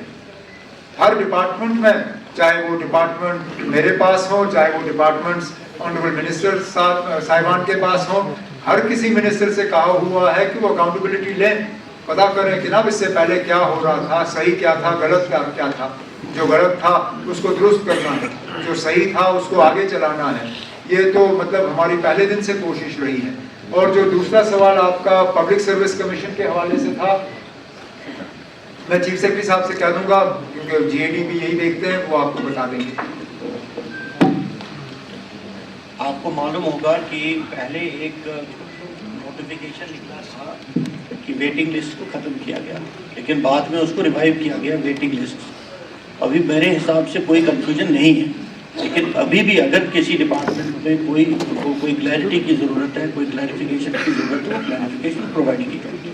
ہر ڈپارٹمنٹ میں, چاہے وہ ڈپارٹمنٹ میرے پاس ہو, چاہے وہ ڈپارٹمنٹس آنریبل منسٹر صاحبان کے پاس ہوں, ہر کسی منسٹر سے کہا ہوا ہے کہ وہ اکاؤنٹیبلٹی لیں, پتا کریں کہ جناب اس سے پہلے کیا ہو رہا تھا, صحیح کیا تھا, غلط کیا تھا. جو غلط تھا اس کو درست کرنا ہے, جو صحیح تھا اس کو آگے چلانا ہے. یہ تو مطلب ہماری پہلے دن سے کوشش رہی ہے. اور جو دوسرا سوال آپ کا پبلک سروس کمیشن کے حوالے سے تھا, میں چیف سیکرٹری صاحب سے کہہ دوں گا, کیونکہ جی اے ڈی بھی یہی دیکھتے ہیں, وہ آپ کو بتا دیں گے. آپ کو معلوم ہوگا کہ پہلے ایک نوٹیفیکیشن نکلا تھا کہ ویٹنگ لسٹ کو ختم کیا گیا, لیکن بعد میں اس کو ریوائیو کیا گیا ویٹنگ لسٹ. ابھی میرے حساب سے کوئی کنفیوژن نہیں ہے, لیکن ابھی بھی اگر کسی ڈپارٹمنٹ میں کوئی کلیئرٹی کی ضرورت ہے, کوئی کلیریفیکیشن کی ضرورت ہے, وہ کلیریفیکیشن پرووائڈ کی جائے گی.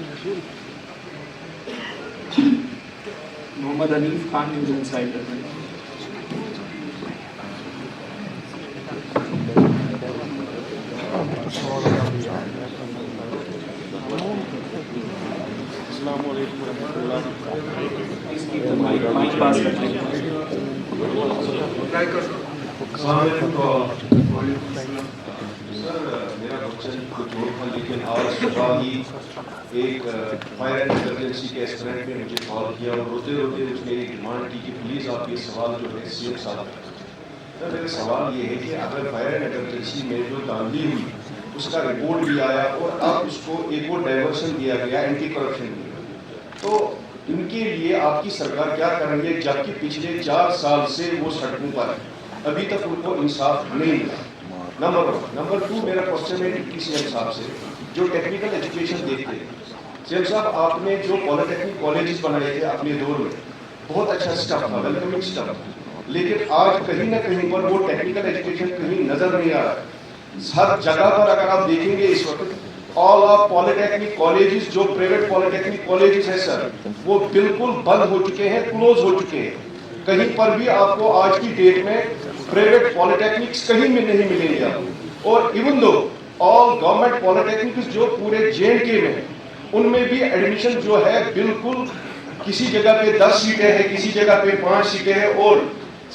محمد حنیف خان نیوز انسائڈر. السلام علیکم ورحمۃ اللہ. سر میرا کوشچن کچھ اور تھا, لیکن آج صبح ہی ایک فائر اینڈ ایمرجنسی کے اسپرنٹ نے مجھے کال کیا اور روتے روتے اس نے ایک ڈیمانڈ کی کہ پلیز آپ یہ سوال جو ہے سی ایم صاحب. سر میرا سوال یہ ہے کہ اگر فائر اینڈ ایمرجنسی میں جو تعمیل ہوئی اس کا رپورٹ بھی آیا اور اب اس کو ایک اور ڈائیورشن دیا گیا, اینٹی کرپشن دیا, تو ان کے لیے آپ کی سرکار کیا کر رہی ہے, جبکہ پچھلے 4 سال سے وہ سڑکوں پر ابھی تک ان کو انصاف نہیں ملا. نمبر 1. نمبر 2, میرا کوشچن ہے ڈپٹی سی ایم صاحب سے, جو ٹیکنیکل ایجوکیشن دیکھتے ہیں. سی ایم صاحب, آپ نے جو پالیٹیکنک کالجز بنائے تھے اپنے دور میں, بہت اچھا اسٹاف تھا, ویلکمنگ اسٹاف تھا, لیکن آج کہیں نہ کہیں پر وہ ٹیکنیکل ایجوکیشن کہیں نظر نہیں آ رہا ہے. ہر جگہ پر اگر آپ دیکھیں گے اس وقت آل آف پالیٹیکنک کالجز, جو پرائیویٹ پالیٹیکنک کالجز ہیں سر, وہ بالکل بند ہو چکے ہیں, کلوز ہو چکے ہیں. کہیں پر بھی آپ کو آج کی ڈیٹ میں پرائیویٹ پالیٹیکنکس کہیں میں نہیں ملیں گے. اور ایون دو آل گورنمنٹ پالیٹیکنکس جو پورے جے اینڈ کے میں ہیں, ان میں بھی ایڈمیشن جو ہے بالکل کسی جگہ پہ 10 سیٹیں ہیں, کسی جگہ پہ 5 سیٹیں ہیں. اور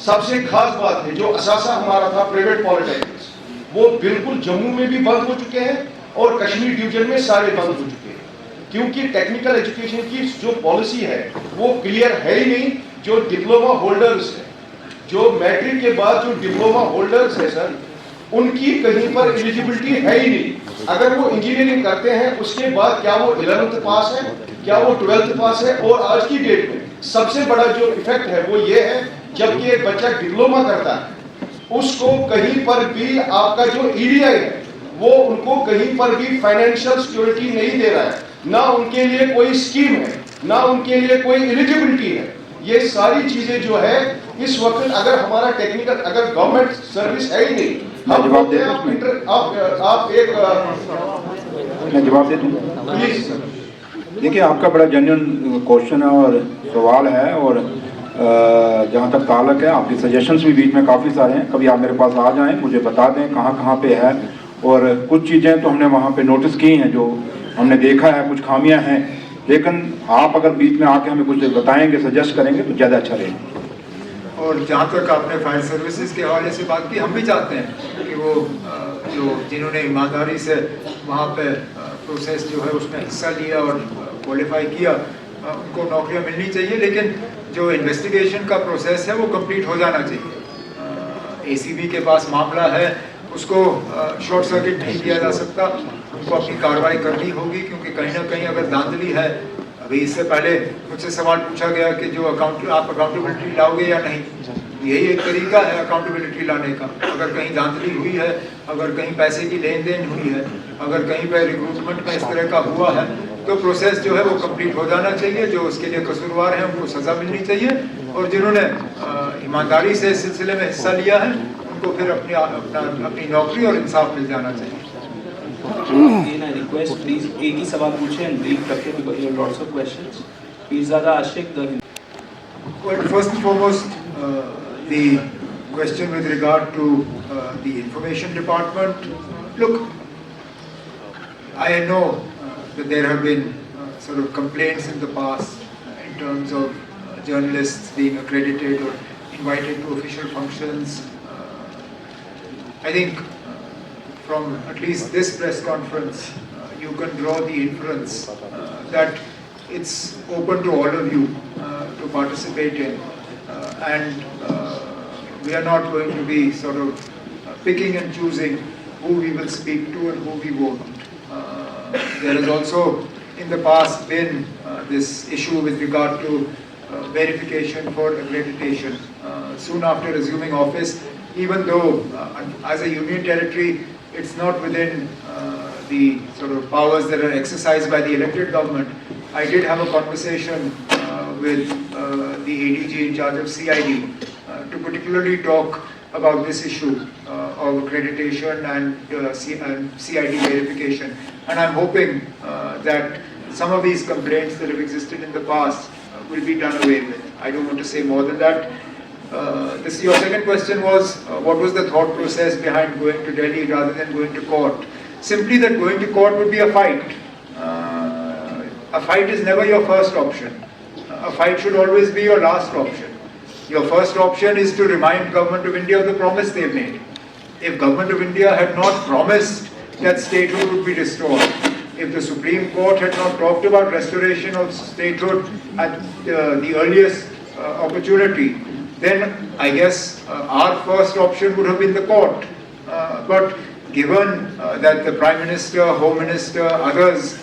سب سے خاص بات ہے, جو اثاثہ ہمارا تھا پرائیویٹ پالیٹیکنکس, وہ بالکل جموں میں بھی بند ہو چکے ہیں اور کشمیر ڈویژن میں سارے بند ہو چکے ہیں, کیونکہ ٹیکنیکل ایجوکیشن کی جو پالیسی ہے وہ کلیئر ہے ہی نہیں. جو ڈپلوما ہولڈرز ہیں, جو میٹرک کے بعد جو ڈپلوما ہولڈرز ہیں سر, ان کی کہیں پر ایلیجیبلٹی ہے ہی نہیں. اگر وہ انجینئرنگ کرتے ہیں اس کے بعد کیا وہ 11th پاس ہے, کیا وہ 12th پاس ہے. اور آج کی ڈیٹ میں سب سے بڑا جو ایفیکٹ ہے وہ یہ ہے, جب کہ ایک بچہ ڈپلوما کرتا ہے اس کو کہیں پر بھی آپ کا جو ای ڈی آئی ہے وہ ان کو کہیں پر بھی فائنینشیل سیکورٹی نہیں دے رہا ہے, نہ ان کے لیے کوئی اسکیم ہے, نہ ان کے لیے کوئی ایلیجیبلٹی ہے. یہ ساری چیزیں جو ہے اس وقت اگر ہمارا ٹیکنیکل اگر گورنمنٹ سروس ہے ہی نہیں, ہم جواب دے دوں, آپ ایک میں جواب دے دوں. Please sir. دیکھیے آپ کا بڑا جینوئن کوشچن ہے اور سوال ہے, اور جہاں تک تعلق ہے آپ کے سجیشنز بھی بیچ میں کافی سارے ہیں. کبھی آپ میرے پاس آ جائیں, مجھے بتا دیں کہاں کہاں پہ ہے, اور کچھ چیزیں تو ہم نے وہاں پہ نوٹس کی ہیں جو ہم نے دیکھا ہے, کچھ خامیاں ہیں, لیکن آپ اگر بیچ میں آ کے ہمیں کچھ بتائیں گے, سجیسٹ کریں گے تو زیادہ اچھا رہے گا. اور جہاں تک آپ نے فائر سروسز کے حوالے سے بات کی, ہم بھی چاہتے ہیں کہ وہ جو جنہوں نے ایمانداری سے وہاں پہ پروسیس جو ہے اس میں حصہ لیا اور کوالیفائی کیا, ان کو نوکریاں ملنی چاہیے, لیکن جو انویسٹیگیشن کا پروسیس ہے وہ کمپلیٹ ہو جانا چاہیے. ACB के पास मामला है उसको शॉर्ट सर्किट नहीं किया जा सकता, उनको अपनी कार्रवाई करनी होगी, क्योंकि कहीं ना कहीं अगर धांधली है, अभी इससे पहले मुझसे सवाल पूछा गया कि जो आप अकाउंटेबिलिटी लाओगे या नहीं, यही एक तरीका है अकाउंटेबिलिटी लाने का। अगर कहीं धांधली हुई है, अगर कहीं पैसे की लेन देन हुई है, अगर कहीं पर रिक्रूटमेंट में इस तरह का हुआ है, तो प्रोसेस जो है वो कंप्लीट हो जाना चाहिए। जो उसके लिए कसूरवार हैं उनको सज़ा मिलनी चाहिए, और जिन्होंने ईमानदारी से इस सिलसिले में हिस्सा लिया है उनको फिर अपनी नौकरी और इंसाफ मिल जाना चाहिए। रिक्वेस्ट प्लीज एक ही सवाल पूछें एंड ब्रीफ करके, because you have lots of questions. Peerzada Ashiq the Well, first and foremost, the question with regard to the information department. Look, I know that there have been sort of complaints in the past in terms of journalists being accredited or invited to official functions. I think from at least this press conference, you can draw the inference that it's open to all of you to participate in, and we are not going to be sort of picking and choosing who we will speak to and who we won't. There has also in the past been this issue with regard to verification for accreditation. Soon after assuming office, even though as a union territory it's not within the sort of powers that are exercised by the elected government, I did have a conversation with the ADG in charge of CID to particularly talk about this issue of accreditation and CID verification. And I'm hoping that some of these complaints that have existed in the past will be done away with. I don't want to say more than that. Your second question was, what was the thought process behind going to Delhi rather than going to court? Simply that going to court would be a fight. A fight is never your first option. A fight should always be your last option. Your first option is to remind Government of India of the promise they've made. If Government of India had not promised that statehood would be restored, if the Supreme Court had not talked about restoration of statehood at the earliest opportunity, then I guess our first option would have been the court. But given that the Prime Minister, Home Minister, others,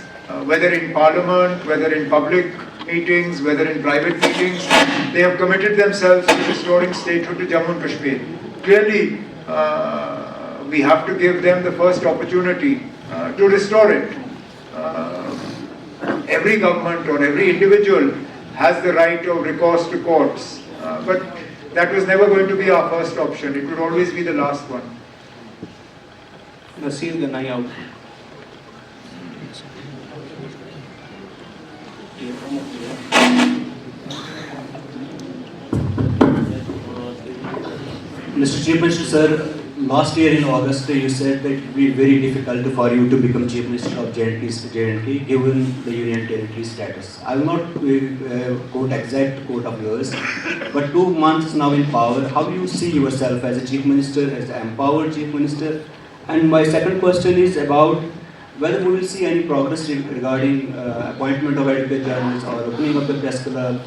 whether in Parliament, whether in public meetings, whether in private meetings, they have committed themselves to restoring statehood to Jammu and Kashmir. Clearly, we have to give them the first opportunity to restore it. Every government or every individual has the right of recourse to courts, but that was never going to be our first option. It would always be the last one. Nasir Ganai out. Mr. Chief Minister, sir, last year in August you said that it would be very difficult for you to become Chief Minister of J&K given the Union Territory status. I will not quote exact quote of yours, but 2 months now in power, how do you see yourself as a Chief Minister, as an empowered Chief Minister? And my second question is about whether we will see any progress regarding appointment of advocate journalists or opening of the press club,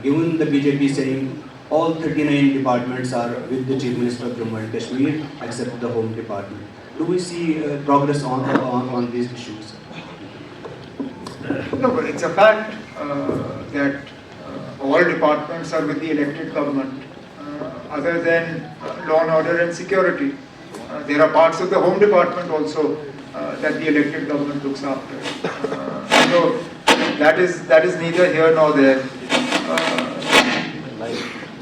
given the BJP saying all 39 departments are with the Chief Minister of Jammu and Kashmir except the Home Department. Do we see progress on these issues? No, but it's a fact that all departments are with the elected government, other than law and order and security. There are parts of the Home Department also that the elected government looks after. So that is neither here nor there.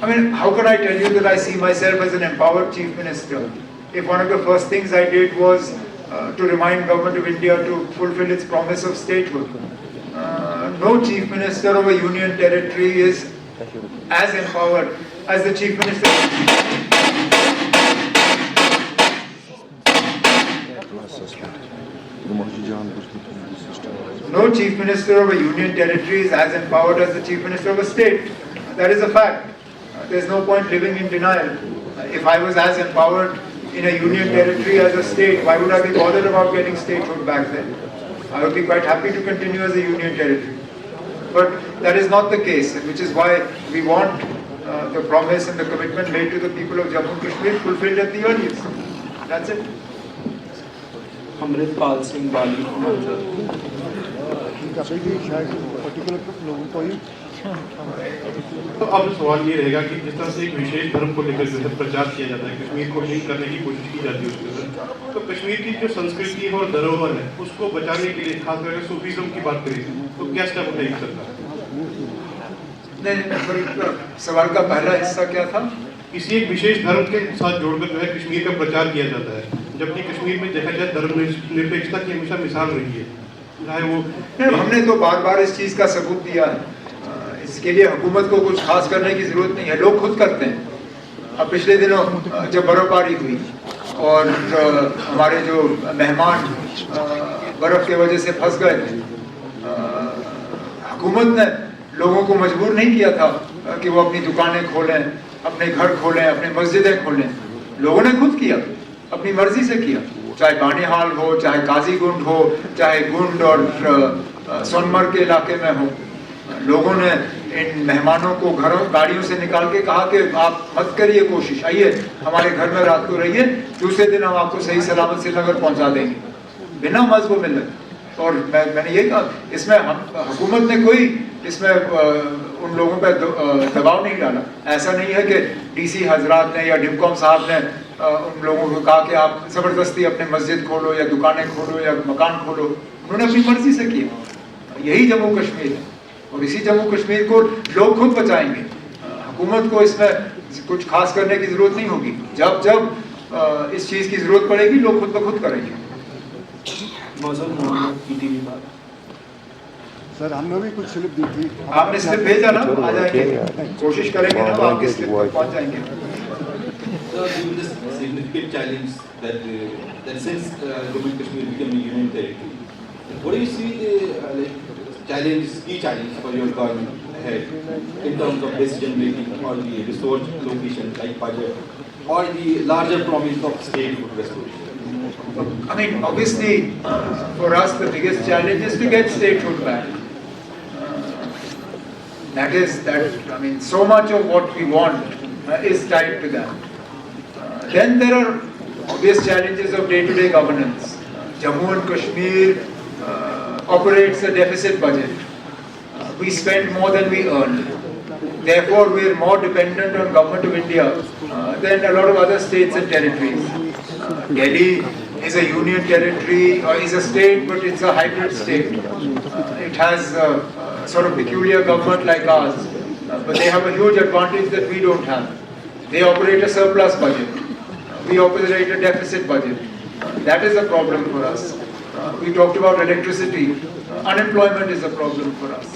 I mean, how can I tell you that I see myself as an empowered Chief Minister if one of the first things I did was to remind Government of India to fulfill its promise of statehood? No Chief Minister of a Union Territory is as empowered as the Chief Minister. No Chief Minister of a Union Territory is as empowered as the Chief Minister of a state. That is a fact. There's no point living in denial. If I was as empowered in a Union Territory as a state, why would I be bothered about getting statehood back then? I would be quite happy to continue as a Union Territory. But that is not the case, which is why we want the promise and the commitment made to the people of Jammu and Kashmir fulfilled at the earliest. That's it. Amritpal Singh Bali तो अब सवाल ये रहेगा कि जिस तरह से एक विशेष धर्म को लेकर जो है प्रचार किया जाता है, कश्मीर को लिंक करने की कोशिश की जाती है उसके अंदर, तो कश्मीर की जो संस्कृति और धरोहर है उसको बचाने के लिए खास करके सूफीज्म की बात करें तो क्या स्टेप उठाएगी सरकार? नहीं, सवाल का पहला हिस्सा क्या था? किसी एक विशेष धर्म के साथ जोड़कर जो है कश्मीर का प्रचार किया जाता है, जबकि कश्मीर में देखा जाए धर्मनिरपेक्षता की हमेशा मिसाल रही है, चाहे वो हमने तो बार बार इस चीज़ का सबूत दिया है। इसके लिए हुकूमत को कुछ खास करने की ज़रूरत नहीं है, लोग खुद करते हैं। अब पिछले दिनों जब बर्फ़बारी हुई और हमारे जो मेहमान बर्फ़ की वजह से फंस गए थे, हुकूमत ने लोगों को मजबूर नहीं किया था कि वो अपनी दुकानें खोलें, अपने घर खोलें, अपनी मस्जिदें खोलें। लोगों ने खुद किया, अपनी मर्जी से किया, चाहे बानीहाल हो, चाहे काजीगुंड हो, चाहे गुंड और सोनमर्ग के इलाके में हो। लोगों ने इन मेहमानों को घरों गाड़ियों से निकाल के कहा कि आप मत करिए कोशिश, आइए हमारे घर में रात को रहिए, दूसरे दिन हम आपको सही सलामत श्रीनगर पहुंचा देंगे, बिना मज़्हब मिलत। और मैंने ये कहा, इसमें हुकूमत ने कोई इसमें उन लोगों पर दबाव नहीं डाला। ऐसा नहीं है कि डीसी हजरात ने या डिपकॉम साहब ने उन लोगों को कहा कि आप ज़बरदस्ती अपने मस्जिद खोलो या दुकानें खोलो या मकान खोलो। उन्होंने अपनी मर्जी से किया। यही जम्मू कश्मीर है और इसी जम्मू कश्मीर को लोग खुद बचाएंगे। हुकूमत को इसमें कुछ खास करने की ज़रूरत नहीं होगी। जब जब इस चीज़ की ज़रूरत पड़ेगी लोग खुद ब खुद करेंगे। सर हमने भी कुछ स्लिप दी थी, आपने स्लिप भेजा ना, आ जाएंगे, कोशिश करेंगे ना आपकी स्लिप तक पहुंच जाएंगे। So given this significant challenge that since Jammu and Kashmir became a union territory, what do you see the key challenge for your government ahead in terms of decision making or the resource allocation like budget or the larger promise of statehood restoration? I mean, obviously, for us, the biggest challenge is to get statehood back. I mean, so much of what we want is tied to that. Then there are obvious challenges of day-to-day governance. Jammu and Kashmir operates a deficit budget. We spend more than we earn. Therefore, we are more dependent on Government of India than a lot of other states and territories. Delhi is a union territory, or is a state, but it's a hybrid state. It has a sort of peculiar government like ours, but they have a huge advantage that we don't have. They operate a surplus budget. We operate a deficit budget. That is a problem for us. We talked about electricity. Unemployment is a problem for us.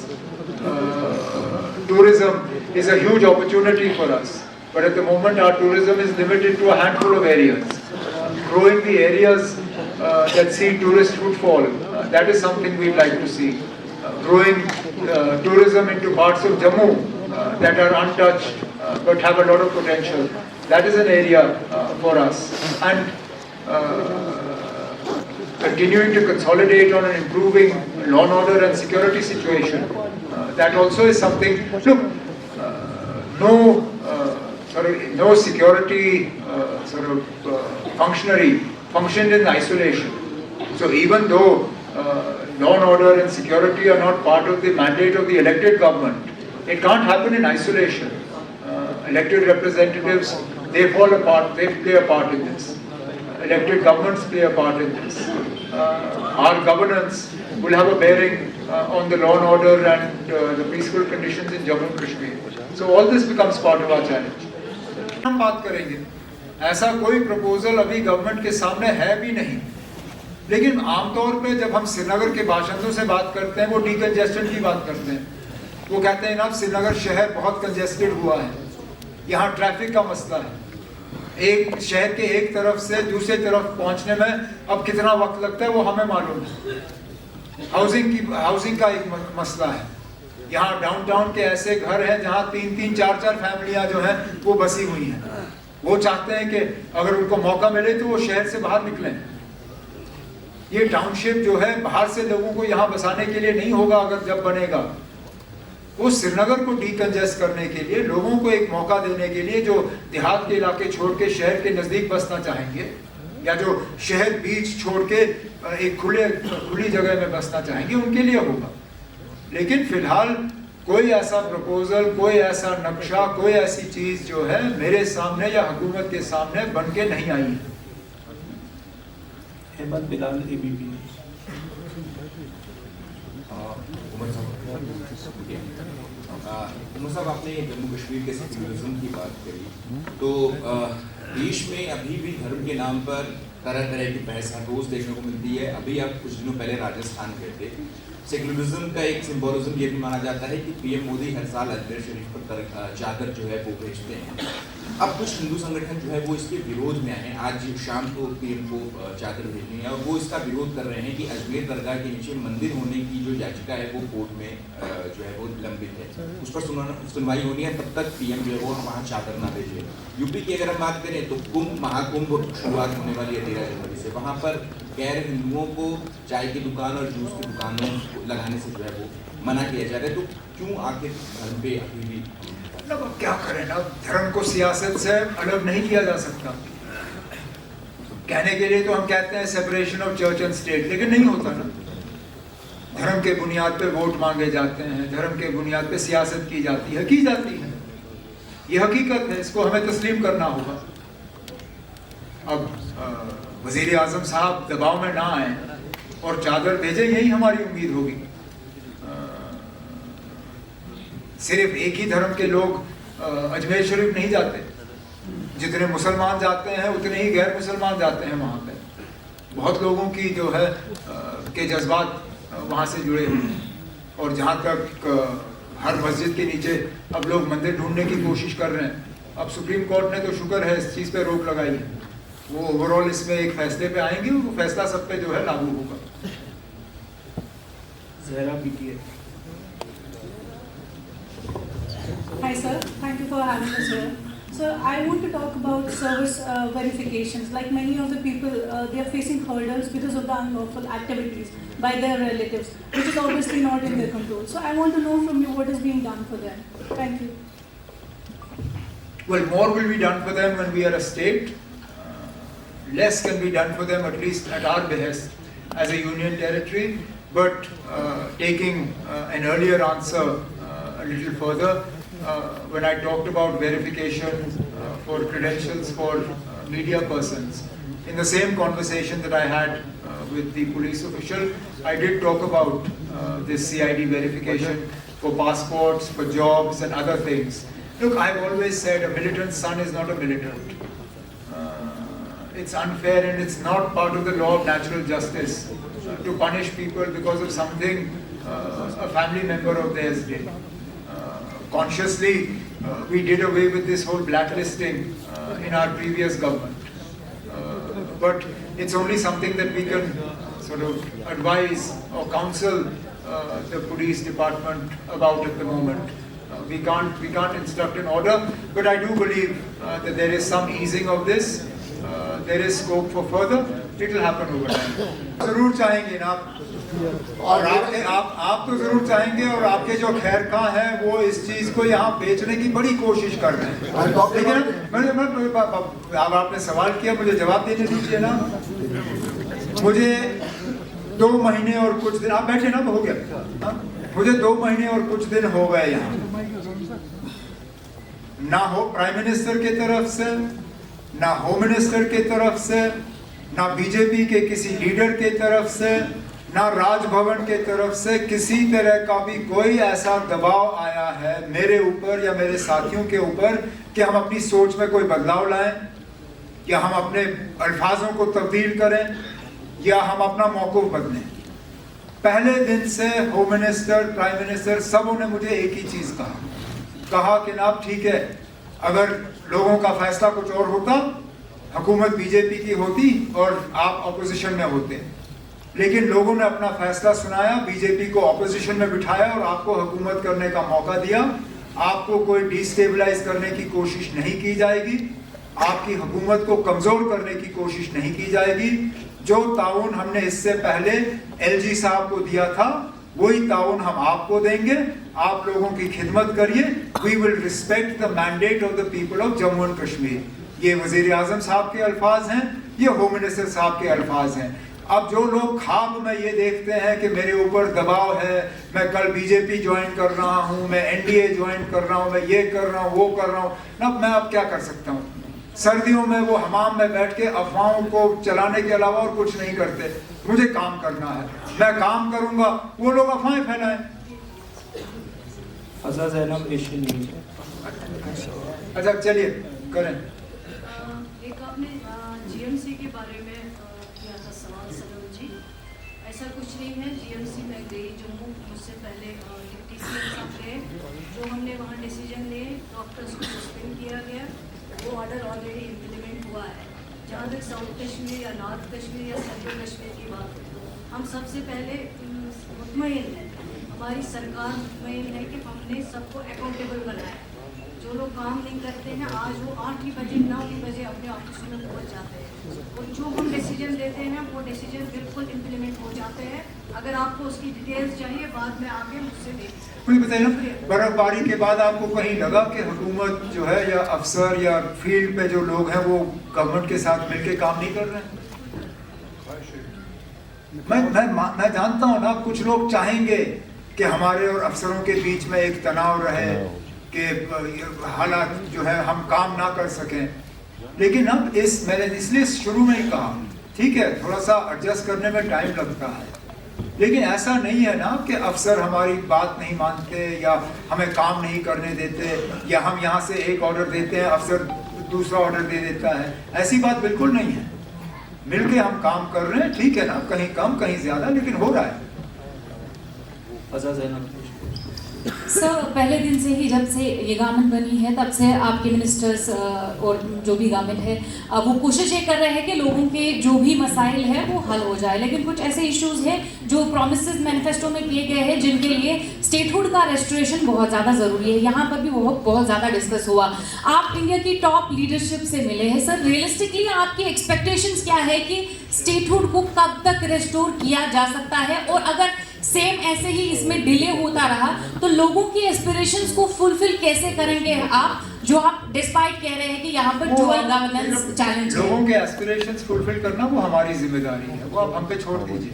Tourism is a huge opportunity for us. But at the moment our tourism is limited to a handful of areas. Growing the areas that see tourist footfall, that is something we'd like to see. Growing tourism into parts of Jammu that are untouched but have a lot of potential, that is an area for us. And continuing to consolidate on an improving law and order and security situation, that also is something. Look, no security functionary functioned in isolation. So even though law and order and security are not part of the mandate of the elected government, it can't happen in isolation. Elected representatives, they fall apart, they play a part in this. Elected governments play a part in this. Our governance will have a bearing on the law and order and the peaceful conditions in Jammu and Kashmir. So all this becomes part of our challenge. हम बात करेंगे, ऐसा कोई proposal अभी government के सामने है भी नहीं, लेकिन आमतौर पे जब हम श्रीनगर के बाशिंदों से बात करते हैं वो डीकंजेस्शन की बात करते हैं। वो कहते हैं ना श्रीनगर शहर बहुत कंजेस्टेड हुआ है, यहाँ ट्रैफिक का मसला है, एक शहर के एक तरफ से दूसरे तरफ पहुंचने में अब कितना वक्त लगता है वो हमें मालूम है। हाउसिंग का एक मसला है, यहाँ डाउनटाउन के ऐसे घर हैं जहाँ 3-3, 4-4 फैमिलियाँ जो हैं वो बसी हुई हैं। वो चाहते हैं कि अगर उनको मौका मिले तो वो शहर से बाहर निकलें। ये टाउनशिप जो है बाहर से लोगों को यहाँ बसाने के लिए नहीं होगा, अगर जब बनेगा وہ سری نگر کو ڈیکنجسٹ کرنے کے لیے, لوگوں کو ایک موقع دینے کے لیے جو دیہات کے علاقے چھوڑ کے شہر کے نزدیک بسنا چاہیں گے, یا جو شہر بیچ چھوڑ کے ایک کھلی جگہ میں بسنا چاہیں گے, ان کے لیے ہوگا. لیکن فی الحال کوئی ایسا پروپوزل, کوئی ایسا نقشہ, کوئی ایسی چیز جو ہے میرے سامنے یا حکومت کے سامنے بن کے نہیں آئی ہے. احمد بلال ABP. عمر صاحب, آپ نے جموں کشمیر کے سیکولرزم کی بات کری, تو دیش میں ابھی بھی دھرم کے نام پر طرح طرح کی بحث ہر روز دیکھنے کو ملتی ہے. ابھی آپ کچھ دنوں پہلے راجستھان گئے تھے. سیکولرزم کا ایک سمبولزم یہ بھی مانا جاتا ہے کہ PM مودی ہر سال اجمیر شریف پر چادر جو ہے وہ بھیجتے ہیں. اب کچھ ہندو سنگٹھن جو ہے وہ اس کے ویرودھ میں آئے ہیں. آج شام کو PM کو چادر بھیجنی ہے, اور وہ اس کا ویرودھ کر رہے ہیں کہ اجمیر درگاہ کے نیچے مندر ہونے کی جو یاچکا ہے وہ کورٹ میں جو ہے وہ لمبت ہے, اس پر سنوائی ہونی ہے. تب تک PM جو ہے وہ وہاں چادر نہ بھیجے. UP کی اگر ہم بات کریں تو مہا کمبھ شروعات ہونے والی ہے 13 جنوری سے. وہاں پر غیر ہندوؤں کو چائے کی دکان اور جوس کی دکانوں لگانے سے جو ہے وہ منع کیا جا رہا ہے. تو کیوں آخر دھرم پہ ابھی بھی اب کیا کریں نا, دھرم کو سیاست سے الگ نہیں کیا جا سکتا. کہنے کے لیے تو ہم کہتے ہیں separation of church and state, لیکن نہیں ہوتا نا. دھرم کے بنیاد پہ ووٹ مانگے جاتے ہیں, دھرم کے بنیاد پہ سیاست کی جاتی ہے, یہ حقیقت ہے, اس کو ہمیں تسلیم کرنا ہوگا. اب وزیر اعظم صاحب دباؤ میں نہ آئیں اور چادر بھیجیں, یہی ہماری امید ہوگی. صرف ایک ہی دھرم کے لوگ اجمیر شریف نہیں جاتے, جتنے مسلمان جاتے ہیں اتنے ہی غیر مسلمان جاتے ہیں وہاں پہ. بہت لوگوں کی جو ہے کے جذبات وہاں سے جڑے ہوئے ہیں. اور جہاں تک ہر مسجد کے نیچے اب لوگ مندر ڈھونڈنے کی کوشش کر رہے ہیں, اب سپریم کورٹ نے تو شکر ہے اس چیز پہ روک لگائی ہے, وہ اوور آل اس میں ایک فیصلے پہ آئیں گے, وہ فیصلہ سب پہ جو ہے لاگو ہوگا. Zahra PTA. Hi sir, thank you for having us here. So I want to talk about service verifications. Like many of the people, they are facing hurdles because of the unlawful activities by their relatives, which is obviously not in their control. So I want to know from you what is being done for them. Thank you. Well, more will be done for them when we are a state. Less can be done for them, at least at our behest as a union territory. But taking an earlier answer a little further, when I talked about verification for credentials for media persons, in the same conversation that I had with the police official, I did talk about this CID verification for passports, for jobs and other things. Look, I've always said a militant's son is not a militant. It's unfair and it's not part of the law of natural justice to punish people because of something a family member of theirs did. Consciously, we did away with this whole blacklisting in our previous government. But it's only something that we can sort of advise or counsel the police department about at the moment. We can't instruct an order, but I do believe that there is some easing of this. There is scope for further. It will happen over time. ضرور چاہیں گے نا, اور آپ تو ضرور چاہیں گے, اور آپ کے جو خیر خواہ ہیں وہ اس چیز کو یہاں بیچنے کی بڑی کوشش کر رہے ہیں. لیکن اب آپ نے سوال کیا, مجھے جواب دینے دیجیے نا. مجھے 2 مہینے اور کچھ دن, آپ بیٹھے نا, ہو گیا, مجھے 2 مہینے اور کچھ دن ہو گئے یہاں. نہ ہو پرائم منسٹر کی طرف سے, نہ ہوم منسٹر کی طرف سے, نہ BJP کے کسی لیڈر کی طرف سے, نہ راج بھون کی طرف سے کسی طرح کا بھی کوئی ایسا دباؤ آیا ہے میرے اوپر یا میرے ساتھیوں کے اوپر کہ ہم اپنی سوچ میں کوئی بدلاؤ لائیں, یا ہم اپنے الفاظوں کو تبدیل کریں, یا ہم اپنا موقف بدلیں. پہلے دن سے ہوم منسٹر, پرائم منسٹر, سبوں نے مجھے ایک ہی چیز کہا کہ جناب ٹھیک ہے, اگر لوگوں کا فیصلہ کچھ اور ہوتا, حکومت BJP کی ہوتی اور آپ اپوزیشن میں ہوتے, لیکن لوگوں نے اپنا فیصلہ سنایا, BJP کو اپوزیشن میں بٹھایا اور آپ کو حکومت کرنے کا موقع دیا. آپ کو کوئی ڈی اسٹیبلائز کرنے کی کوشش نہیں کی جائے گی, آپ کی حکومت کو کمزور کرنے کی کوشش نہیں کی جائے گی. جو تعاون ہم نے اس سے پہلے LG صاحب کو دیا تھا वही ताउन हम आपको देंगे, आप लोगों की खिदमत करिए। We will respect the mandate of the people of Jammu and Kashmir. ये वजीर आजम साहब के अल्फाज हैं, ये होम मिनिस्टर साहब के अल्फाज हैं। अब जो लोग ख्वाब में ये देखते हैं कि मेरे ऊपर दबाव है, मैं कल बीजेपी ज्वाइन कर रहा हूँ, मैं एनडीए ज्वाइन कर रहा हूँ, मैं ये कर रहा हूँ, वो कर रहा हूँ ना, मैं अब क्या कर सकता हूँ? सर्दियों में वो हमाम में बैठ के अफवाहों को चलाने के अलावा और कुछ नहीं करते। मुझे काम करना है, मैं काम करूँगा, वो लोग अफवाहें फैलाएं। अच्छा चलिए करें। एक आपने जीएमसी के बारे में किया था सवाल सनम जी, ऐसा कुछ नहीं है। जीएमसी में गई जम्मू, मुझसे पहले डिप्टी सीएम साहब गए, जो हमने वहाँ डिसीजन लिए, डॉक्टर्स को सस्पेंड किया गया, वो ऑर्डर ऑलरेडी इम्प्लीमेंट हुआ है। जहाँ तक साउथ कश्मीर या नॉर्थ कश्मीर या सेंट्रल कश्मीर की बात है, हम सबसे पहले मुतमईन हैं, हमारी सरकार मुतमईन है कि हमने सबको अकाउंटेबल बनाया। जो लोग काम नहीं करते हैं, आज वो 8 ही बजे 9 ही बजे अपने ऑफिस में पहुंच जाते हैं, और जो हम डिसीजन लेते हैं वो डिसीजन बिल्कुल इम्प्लीमेंट हो जाते हैं। अगर आपको उसकी डिटेल्स चाहिए, बाद में आके मुझसे ले मुझे बताइए ना, बर्फबारी के बाद आपको कहीं लगा कि हुकूमत जो है या अफसर या फील्ड पे जो लोग हैं वो गवर्नमेंट के साथ मिलके काम नहीं कर रहे हैं? मैं जानता हूँ ना, कुछ लोग चाहेंगे कि हमारे और अफसरों के बीच में एक तनाव रहे कि हालात जो है हम काम ना कर सकें, लेकिन अब मैंने इसलिए शुरू में ही कहा, ठीक है थोड़ा सा एडजस्ट करने में टाइम लगता है, लेकिन ऐसा नहीं है ना कि अफसर हमारी बात नहीं मानते या हमें काम नहीं करने देते, या हम यहाँ से एक ऑर्डर देते हैं अफसर दूसरा ऑर्डर दे देता है। ऐसी बात बिल्कुल नहीं है, मिलके हम काम कर रहे हैं, ठीक है ना, कहीं कम कहीं ज्यादा, लेकिन हो रहा है। सर, पहले दिन से ही जब से ये गवर्नमेंट बनी है तब से आपके मिनिस्टर्स और जो भी गवर्नमेंट है वो कोशिश ये कर रहे हैं कि लोगों के जो भी मसाइल है वो हल हो जाए, लेकिन कुछ ऐसे इश्यूज हैं जो प्रोमिसेस मैनिफेस्टो में किए गए हैं जिनके लिए स्टेटहुड का रेस्टोरेशन बहुत ज़्यादा ज़रूरी है। यहाँ पर भी वो बहुत ज़्यादा डिस्कस हुआ। आप इंडिया की टॉप लीडरशिप से मिले हैं सर, रियलिस्टिकली आपकी एक्सपेक्टेशंस क्या है कि स्टेटहुड को कब तक रेस्टोर किया जा सकता है, और अगर सेम ऐसे ही इसमें डिले होता रहा तो लोगों की एस्पिरेशंस को फुलफिल कैसे करेंगे आप, जो आप डिस्पाइट कह रहे हैं कि यहाँ पर डुअल गवर्नेंस चैलेंज है? लोगों के एस्पिरेशंस फुलफिल करना वो हमारी जिम्मेदारी है, वो आप हम पे छोड़ दीजिए,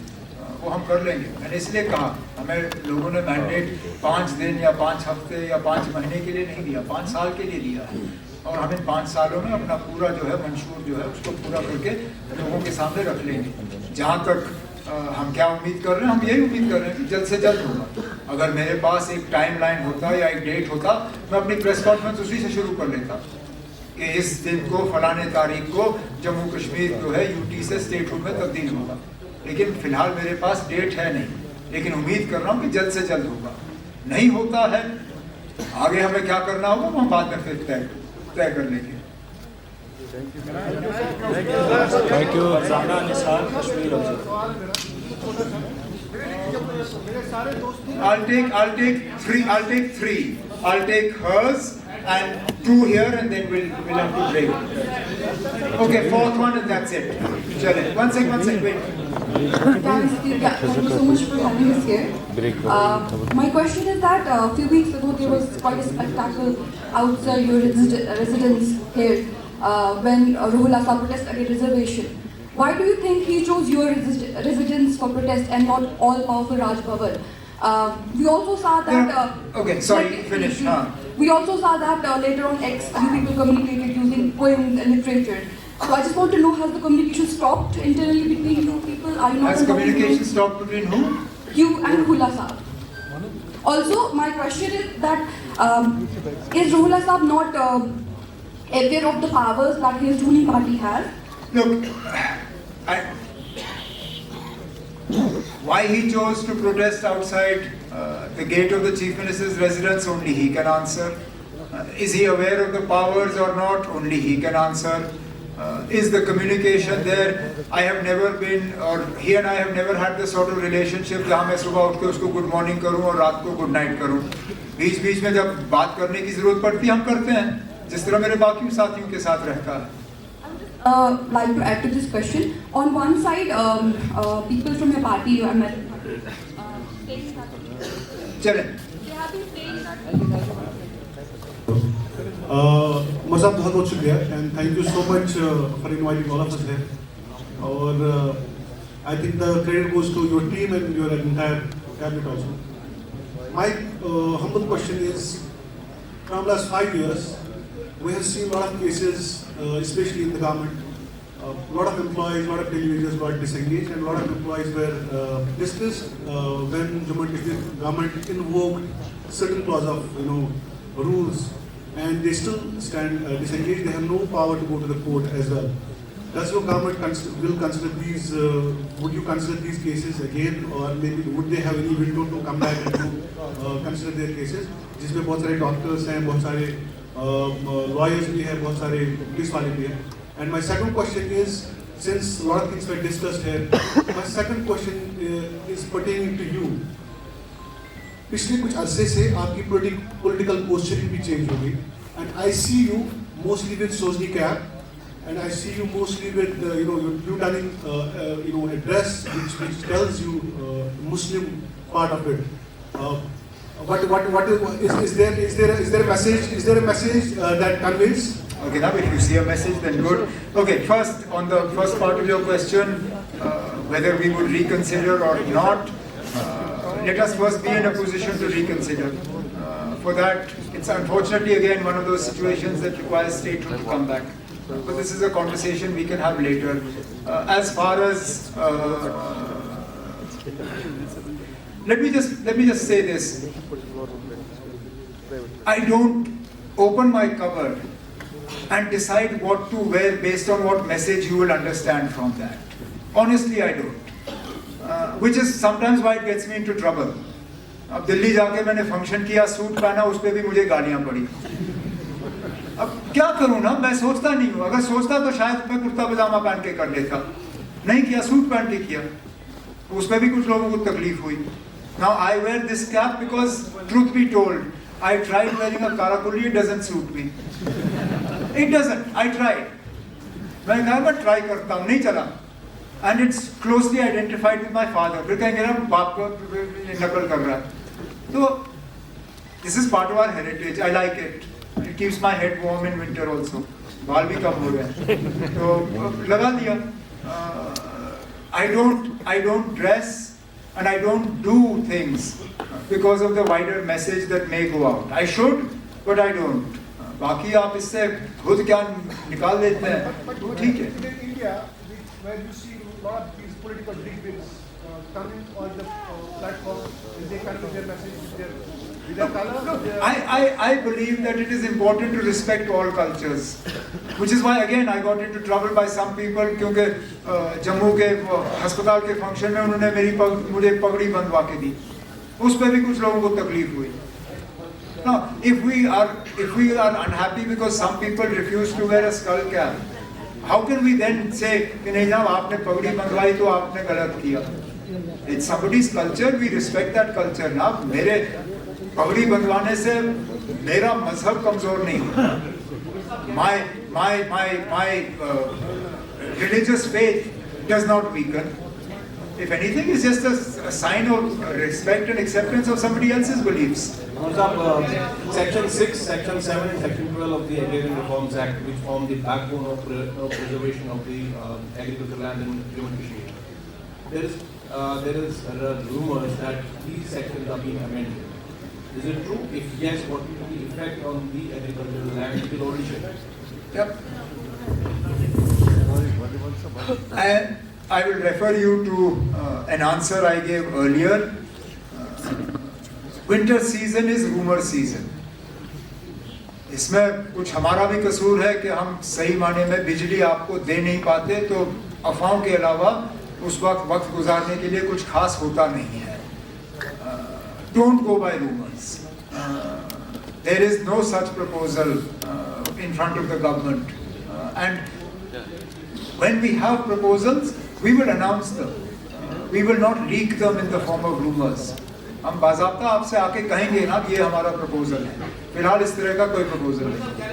वो हम कर लेंगे। मैंने इसलिए कहा, हमें लोगों ने मैंडेट 5 दिन या 5 हफ्ते या 5 महीने के लिए नहीं दिया, 5 साल के लिए दिया है, और हम इन 5 सालों में अपना पूरा जो है मंशूर जो है उसको पूरा करके लोगों के सामने रख लेंगे। जहाँ तक हम क्या उम्मीद कर रहे हैं, हम यही उम्मीद कर रहे हैं कि जल्द से जल्द होगा। अगर मेरे पास एक टाइम लाइन होता या एक डेट होता, मैं अपनी प्रेस कॉन्फ्रेंस उसी से शुरू कर लेता कि इस दिन को फलाने तारीख को जम्मू कश्मीर जो है यूटी से स्टेटहुड में तब्दील होगा, लेकिन फिलहाल मेरे पास डेट है नहीं, लेकिन उम्मीद कर रहा हूँ कि जल्द से जल्द होगा। नहीं होता है, आगे हमें क्या करना होगा वो हम बाद में फिर तय कर लेंगे। Thank you. I'll take three. I'll take hers and 2 here, and then we'll have to break. Okay, 4th one and that's it. Chale. One sec, wait. Thank you so much for having us here. My question is that a few weeks ago there was quite a spectacle outside your residence here when Ruhul Asad protested against reservation. Why do you think he chose your residence for protest and not all-powerful Raj Bhavan? We also saw that... okay, sorry, finish. We also saw that later on X, you people communicated using poems and literature. So I just want to know, has the communication stopped internally between you people? Are you not... Has communication stopped between who? You and Ruhul Asad. Also, my question is that is Ruhul Asad not aware of the powers that his ruling party has? Look, why he chose to protest outside the gate of the Chief Minister's residence, only he can answer. Is he aware of the powers or not? Only he can answer. Is the communication there? I have never been, or he and I have never had the sort of relationship जहाँ मैं सुबह उठ के उसको good morning करूँ और रात को गुड नाइट करूँ। बीच बीच में जब बात करने की जरूरत पड़ती है हम करते हैं, जिस तरह मेरे बाकी साथियों के साथ रहता है। Like to add to this question, on one side, people from your party, चलें। मज़ा बहुत बहुत शुक्रिया and thank you so much for inviting all of us here और I think the credit goes to your team and your entire cabinet also my humble question is from last 5 years we have seen a lot of cases especially in the government a lot of employees, a lot of televisions got disengaged and a lot of employees were dismissed when Jammu and Kashmir government invoked certain clause of rules and they still stand disengaged. They have no power to go to the court as well. Does your government will consider these? Would you consider these cases again, or maybe would they have any window to come back and to consider their cases? जिसमें बहुत सारे doctors हैं, बहुत सारे lawyers भी हैं, बहुत सारे पुलिस वाले भी हैं. And my second question is, since a lot of things were discussed here, my second question is pertaining to you. पिछले कुछ अरसे से आपकी political posturing भी change हो गई, and I see you mostly with Sojni cap, and I see you mostly with you done a dress which tells you Muslim part of it. What is there a message? Is there a message that conveys? Okay, now if you see a message, then good. Okay, first, on the first part of your question, whether we would reconsider or not, let us first be in a position to reconsider. For that, it's unfortunately again one of those situations that requires statehood to come back. But this is a conversation we can have later. As far as let me just say this. I don't open my cupboard and decide what to wear based on what message you will understand from that. Honestly, I don't. Which is sometimes why it gets me into trouble. अब दिल्ली जाके मैंने function किया, suit पहना, उस पर भी मुझे गालियाँ पड़ी. अब क्या करूँ ना, मैं सोचता नहीं हूँ. अगर सोचता तो शायद मैं कुर्ता पजामा पहन के कर लेता. नहीं किया, सूट पहन के किया. उस पर भी कुछ लोगों को तकलीफ हुई. Now I wear this cap because, truth be told, I tried wearing a karakulli, it doesn't suit me. It doesn't. I tried. मैं कहा मैं try करता हूँ, नहीं चला. And it's closely identified with my father. फिर कहेंगे ना बाप को नकल कर रहा है. तो this is part of our heritage. I like it. It keeps my head warm in winter also. बाल भी कम हो गए. तो लगा दिया. I don't dress and I don't do things because of the wider message that may go out. I should, but I don't. बाकी आप इससे खुद क्या निकाल देते हैं, ठीक है. In India, where you see a lot of these political dickwigs coming on the platform, and they convey their message with their color. I believe that it is important to respect all cultures, which is why again I got into trouble by some people क्योंकि जम्मू के अस्पताल के function में उन्होंने मुझे पगड़ी बंधवा के दी. उस पर भी कुछ लोगों को तकलीफ हुई. Now, if we are unhappy because some people refuse to wear a skull cap, how can we then say कि नहीं जनाब आपने पगड़ी बंधवाई तो आपने गलत किया? It's somebody's culture. We respect that culture. ना मेरे पगड़ी बंधवाने से मेरा मजहब कमजोर नहीं होता. My religious faith does not weaken. If anything, it's just a sign of respect and acceptance of somebody else's beliefs. Section 6, Section 7 and Section 12 of the Agrarian Reforms Act, which form the backbone of preservation of the agricultural land in Jammu and Kashmir. There is rumors that these sections are being amended. Is it true? If yes, what will be the effect on the agricultural land it will already show? Yep. And I will refer you to an answer I gave earlier. Winter season is rumor season. इसमें कुछ हमारा भी कसूर है कि हम सही माने में बिजली आपको दे नहीं पाते, तो अफवाहों के अलावा उस वक्त गुजारने के लिए कुछ खास होता नहीं है. Don't go by rumors. There is no such proposal in front of the government. And when we have proposals, we will announce them. We will not leak them in the form of rumors. हम बाज़ाब्ता आपसे आके कहेंगे ना ये हमारा proposal है. फिलहाल इस तरह का कोई प्रपोजल नहीं.